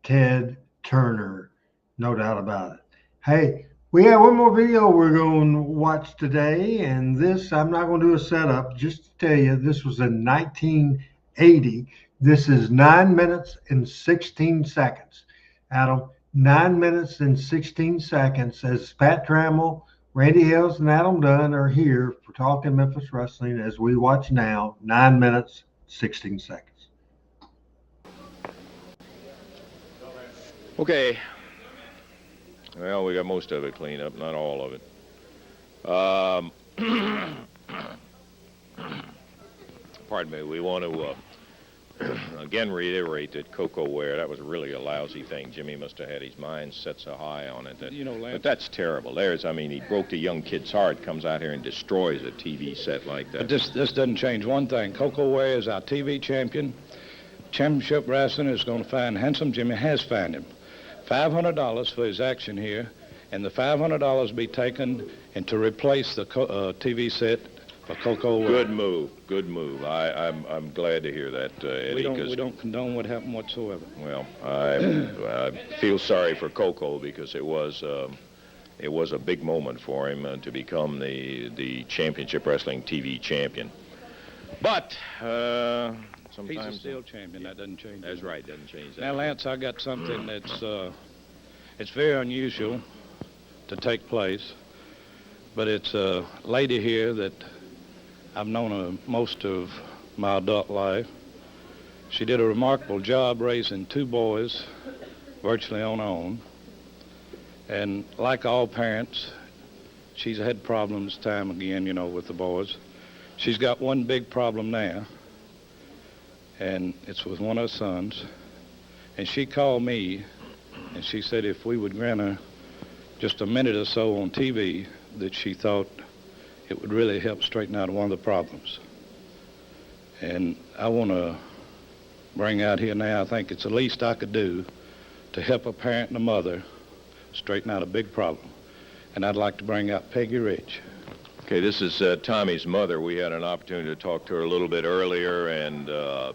Ted Turner, no doubt about it. Hey, we have one more video we're going to watch today, and this, I'm not going to do a setup, just to tell you, this was in 1980. This is 9 minutes and 16 seconds. Adam, 9 minutes and 16 seconds as Pat Trammell, Randy Hales, and Adam Dunn are here for Talking Memphis Wrestling as we watch now, 9 minutes, 16 seconds. Okay. Well, we got most of it cleaned up, not all of it. Pardon me. We want to again reiterate that Coco Ware, that was really a lousy thing. Jimmy must have had his mind set so high on it. That, Lance, but that's terrible. He broke the young kid's heart, comes out here and destroys a TV set like that. But this doesn't change one thing. Coco Ware is our TV champion. Championship Wrestling is going to find Handsome Jimmy, has found him. $500 for his action here, and the $500 be taken and to replace the TV set for Coco Ware. Good move. I'm glad to hear that, Eddie. We don't condone what happened whatsoever. Well, I feel sorry for Coco because it was a big moment for him to become the Championship Wrestling TV champion. But sometimes he's a still champion. That doesn't change. That's right. Doesn't change that. Now, Lance, I got something that's it's very unusual to take place, but it's a lady here that I've known her most of my adult life. She did a remarkable job raising 2 boys virtually on her own. And like all parents, she's had problems time again, with the boys. She's got one big problem now, and it's with one of her sons. And she called me, and she said if we would grant her just a minute or so on TV, that she thought it would really help straighten out one of the problems. And I want to bring out here now, I think it's the least I could do to help a parent and a mother straighten out a big problem. And I'd like to bring out Peggy Rich. Okay, this is Tommy's mother. We had an opportunity to talk to her a little bit earlier. And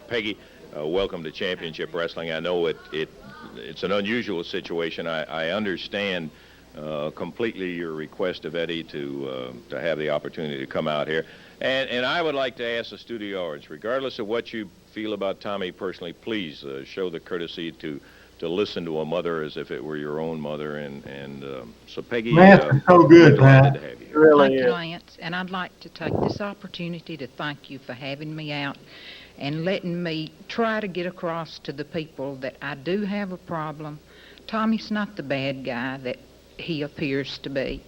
Peggy, welcome to Championship Wrestling. I know it's an unusual situation. I understand completely your request of Eddie to have the opportunity to come out here. And I would like to ask the studio audience, regardless of what you feel about Tommy personally, please show the courtesy to listen to a mother as if it were your own mother. And so Peggy, Lance is so good, glad Pat. to have you. Really Thank is. you, Lance, and I'd like to take this opportunity to thank you for having me out and letting me try to get across to the people that I do have a problem. Tommy's not the bad guy that he appears to be.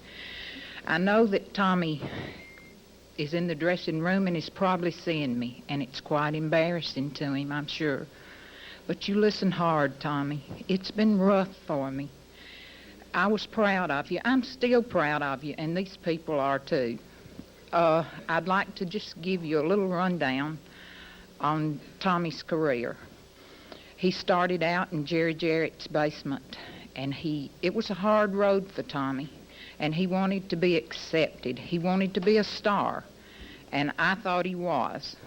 I know that Tommy is in the dressing room and is probably seeing me, and it's quite embarrassing to him, I'm sure. But you listen hard, Tommy. It's been rough for me. I was proud of you. I'm still proud of you, and these people are too. I'd like to just give you a little rundown on Tommy's career. He started out in Jerry Jarrett's basement, and it was a hard road for Tommy, and he wanted to be accepted. He wanted to be a star, and I thought he was.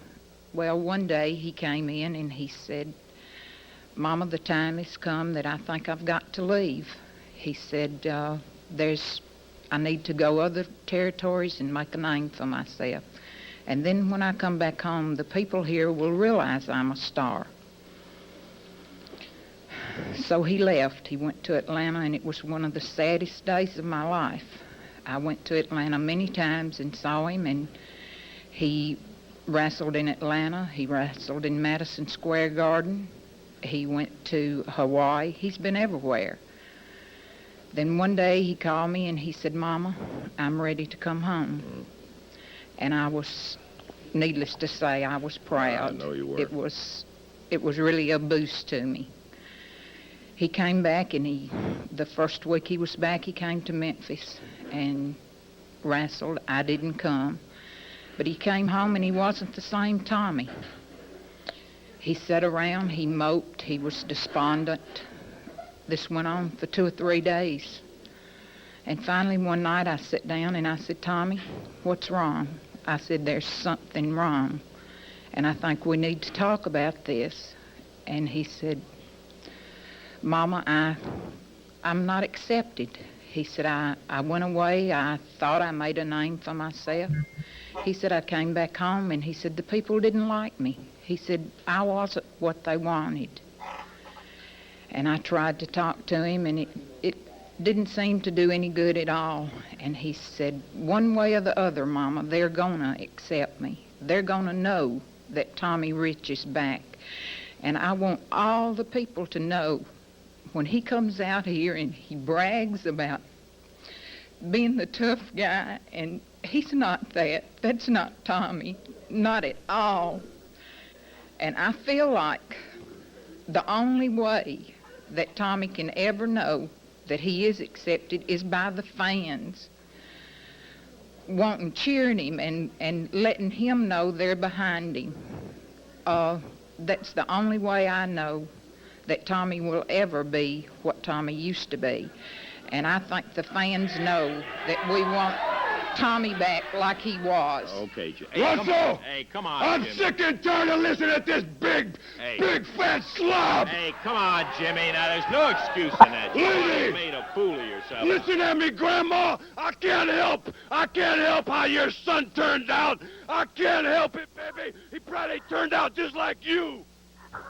Well, one day he came in and he said, "Mama, the time has come that I think I've got to leave." He said, I need to go other territories and make a name for myself. And then when I come back home, the people here will realize I'm a star. So he left. He went to Atlanta, and it was one of the saddest days of my life. I went to Atlanta many times and saw him, and he wrestled in Atlanta. He wrestled in Madison Square Garden. He went to Hawaii. He's been everywhere. Then one day he called me and he said, "Mama, I'm ready to come home." And I was, needless to say, I was proud. I know you were. It was really a boost to me. He came back, and the first week he was back, he came to Memphis and wrestled. I didn't come. But he came home, and he wasn't the same Tommy. He sat around, he moped, he was despondent. This went on for 2 or 3 days. And finally one night I sat down and I said, "Tommy, what's wrong?" I said, "There's something wrong, and I think we need to talk about this." And he said, "Mama, I'm not accepted." He said, I went away, I thought I made a name for myself. He said, I came back home, and he said, the people didn't like me. He said, I wasn't what they wanted. And I tried to talk to him, and it didn't seem to do any good at all. And he said, one way or the other, Mama, they're going to accept me. They're going to know that Tommy Rich is back. And I want all the people to know when he comes out here and he brags about being the tough guy, and he's not that. That's not Tommy, not at all. And I feel like the only way that Tommy can ever know that he is accepted is by the fans wanting, cheering him and letting him know they're behind him. That's the only way I know that Tommy will ever be what Tommy used to be. And I think the fans know that we want Tommy back like he was. Okay, Russell! Come on, I'm Jimmy. sick and tired of listening to this big fat slob! Hey, come on, Jimmy. Now, there's no excuse in that. You made a fool of yourself. Listen at me, Grandma. I can't help how your son turned out. I can't help it, baby. He probably turned out just like you.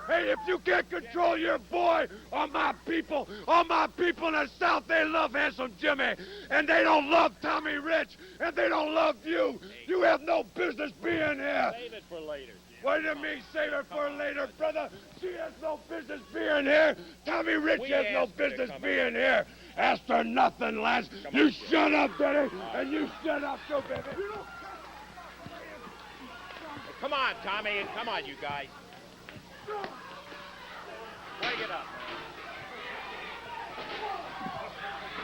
Hey, if you can't control your boy, all my people in the South, they love Handsome Jimmy. And they don't love Tommy Rich. And they don't love you. You have no business being here. Save it for later, Jim. What do you mean, save it for later, brother? She has no business being here. Tommy Rich has no business being here. Ask her nothing, Lance. You shut up, Daddy, and you shut up too, baby. Come on, Tommy. Come on, you guys. Break it up.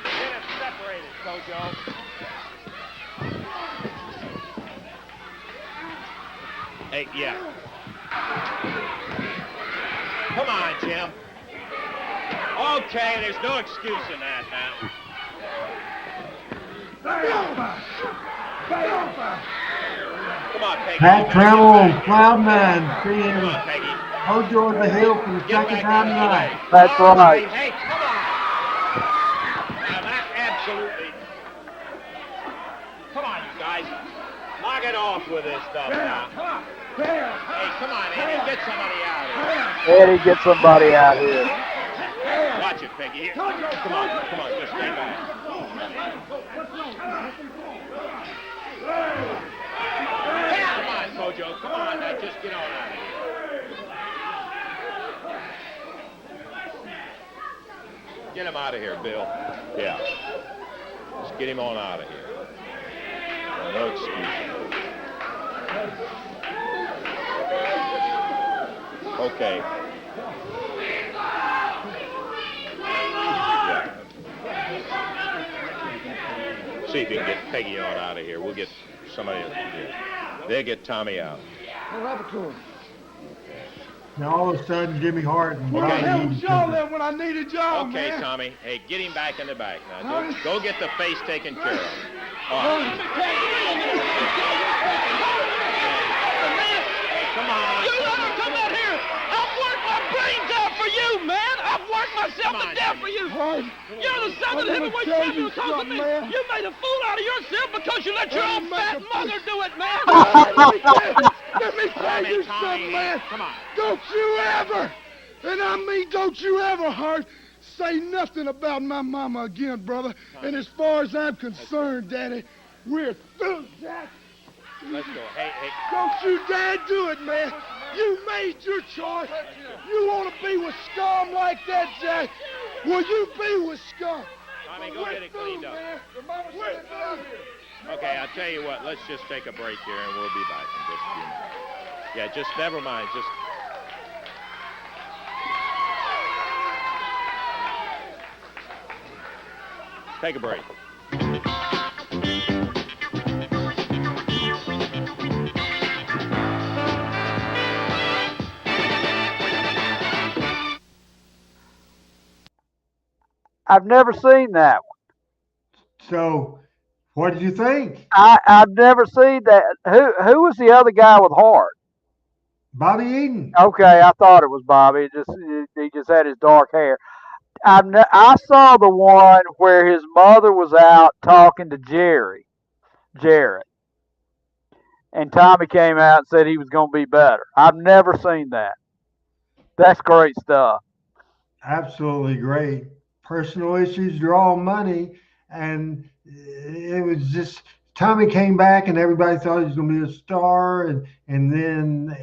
Get it separated, Kojo. Hey, yeah. Come on, Jim. Okay, there's no excuse in that now. Come on, Peggy. Pat Trammell on cloud nine, seeing Come on, Peggy. Hojo on the hill for the second time tonight. That's right. Hey, come on. Now, that absolutely... Come on, you guys. Knock it off with this stuff now. Hey, come on, Eddie. Get somebody out here. Eddie, get somebody out here. Watch it, Peggy. Here. Come on, just stay back. Come on, Kojo. Come on, now, just get on out of here. Get him out of here, Bill. Yeah. Just get him on out of here. No excuse. Okay. Yeah. See if you can get Peggy on out of here. We'll get somebody else here. They'll get Tommy out. What happened to him? Now all of a sudden, Jimmy Hart and Where the hell Bobby was Eaton y'all then when I needed y'all, Okay, man? Tommy. Hey, get him back in the back now. Go get the face taken care of. All right. Hey, come on. You let me come out here. I've worked my brains out for you, man. I've worked myself to death for you. You're the Southern heavyweight champion because of me. You made a fool out of yourself because you let your own fat mother do it, man. Let me tell you something, man. Come on. Don't you ever, and I mean don't you ever, Hart, say nothing about my mama again, brother. And as far as I'm concerned, Daddy, we're through, Jack. Let's go. Hey. Don't you dare do it, man. You made your choice. You want to be with scum like that, Jack? Well, you be with scum. Tommy, go get it cleaned up. Okay, I'll tell you what. Let's just take a break here, and we'll be back in just a few minutes. Yeah, just never mind. Just... Take a break. I've never seen that one. So, what did you think? I've never seen that. Who was the other guy with Hart? Bobby Eaton. Okay, I thought it was Bobby. He just had his dark hair. I saw the one where his mother was out talking to Jarrett, and Tommy came out and said he was going to be better. I've never seen that. That's great stuff. Absolutely great. Personal issues draw money, and it was just Tommy came back, and everybody thought he was going to be a star, and then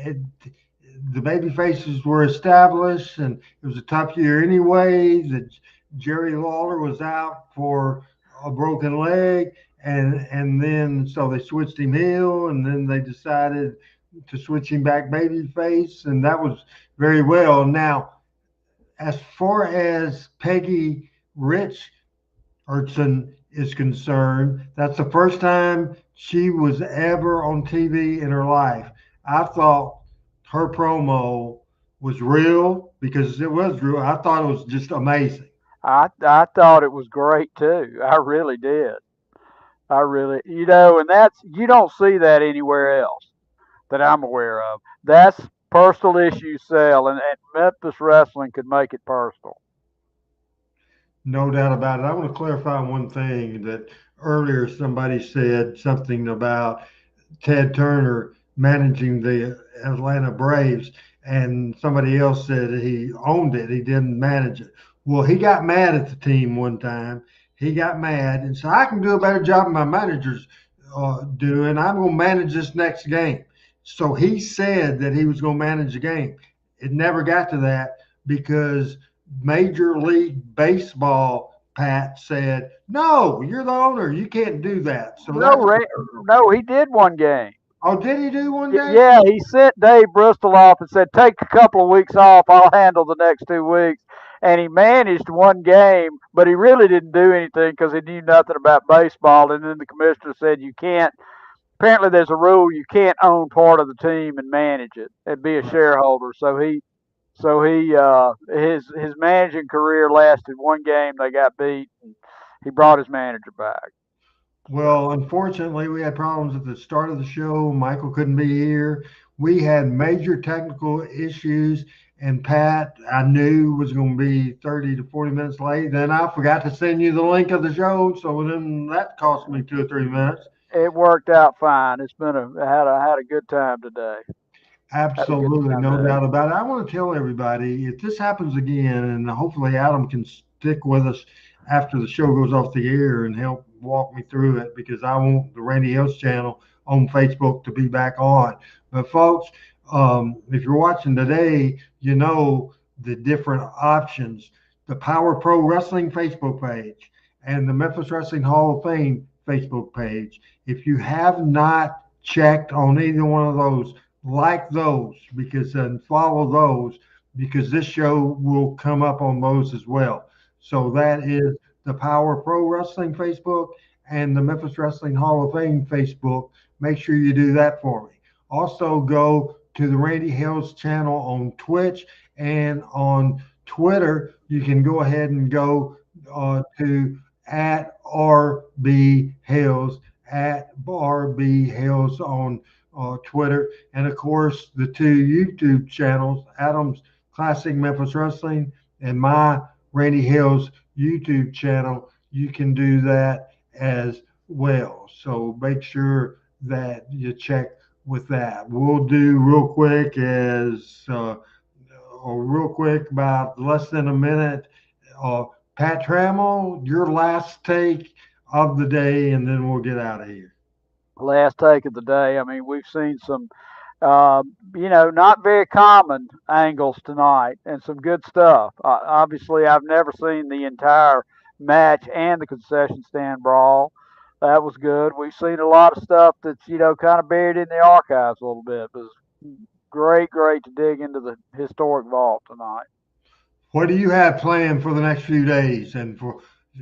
the baby faces were established, and it was a tough year anyway. That Jerry Lawler was out for a broken leg, and then so they switched him heel, and then they decided, to switching back babyface, and that was very well. Now, as far as Peggy Richardson is concerned, that's the first time she was ever on TV in her life. I thought her promo was real because it was real. I thought it was just amazing. I thought it was great too. I really did. I really, and that's you don't see that anywhere else that I'm aware of. That's personal issue sell, and Memphis Wrestling could make it personal. No doubt about it. I want to clarify one thing that earlier somebody said something about Ted Turner managing the Atlanta Braves, and somebody else said he owned it. He didn't manage it. Well, he got mad at the team one time. He got mad and said, I can do a better job than my managers do, and I'm going to manage this next game. So he said that he was going to manage the game. It never got to that because Major League Baseball, Pat, said, no, you're the owner. You can't do that. So No, no, he did one game. Oh, did he do one game? Yeah, he sent Dave Bristol off and said, take a couple of weeks off. I'll handle the next 2 weeks. And he managed one game, but he really didn't do anything because he knew nothing about baseball. And then the commissioner said, you can't, apparently there's a rule, you can't own part of the team and manage it and be a shareholder. His managing career lasted one game. They got beat. And he brought his manager back. Well, unfortunately, we had problems at the start of the show. Michael couldn't be here. We had major technical issues, and Pat, I knew was going to be 30 to 40 minutes late. Then I forgot to send you the link of the show, so then that cost me 2 or 3 minutes. It worked out fine. It's been I had a good time today. Absolutely, no doubt about it. I want to tell everybody if this happens again, and hopefully Adam can stick with us after the show goes off the air and help walk me through it because I want the Randy Hills channel on Facebook to be back on. But folks, if you're watching today, you know the different options. The Power Pro Wrestling Facebook page and the Memphis Wrestling Hall of Fame Facebook page. If you have not checked on either one of those, like those and follow those because this show will come up on those as well. So that is the Power Pro Wrestling Facebook and the Memphis Wrestling Hall of Fame Facebook. Make sure you do that for me. Also go to the Randy Hills channel on Twitch and on Twitter. You can go ahead and go to at RB Hills on Twitter. And of course, the 2 YouTube channels, Adam's Classic Memphis Wrestling and my Randy Hills YouTube channel, you can do that as well. So make sure that you check with that. We'll do real quick about less than a minute. Pat Trammell, your last take of the day, and then we'll get out of here. Last take of the day. I mean, we've seen some not very common angles tonight and some good stuff. Obviously, I've never seen the entire match and the concession stand brawl. That was good. We've seen a lot of stuff that's, kind of buried in the archives a little bit. It was great to dig into the historic vault tonight. What do you have planned for the next few days and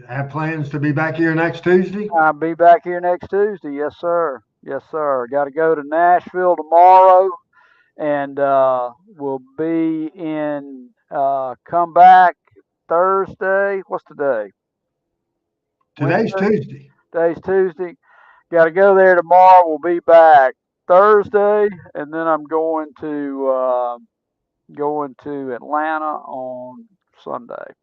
have plans to be back here next Tuesday? I'll be back here next Tuesday. Yes, sir. Yes, sir. Got to go to Nashville tomorrow, and we'll be come back Thursday. What's today? Today's Tuesday. Today's Tuesday. Got to go there tomorrow. We'll be back Thursday, and then I'm going to Atlanta on Sunday.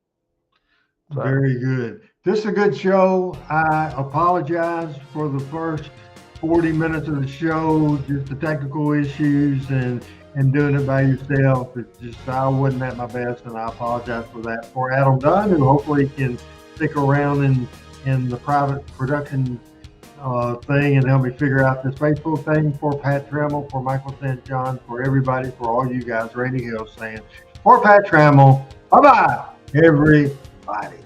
So. Very good. This is a good show. I apologize for the first 40 minutes of the show, just the technical issues and doing it by yourself. It's just I wasn't at my best, and I apologize for that. For Adam Dunn, who hopefully can stick around in the private production thing and help me figure out this Facebook thing. For Pat Trammell, for Michael St. John, for everybody, for all you guys, Randy Hill saying, for Pat Trammell, bye-bye, everybody.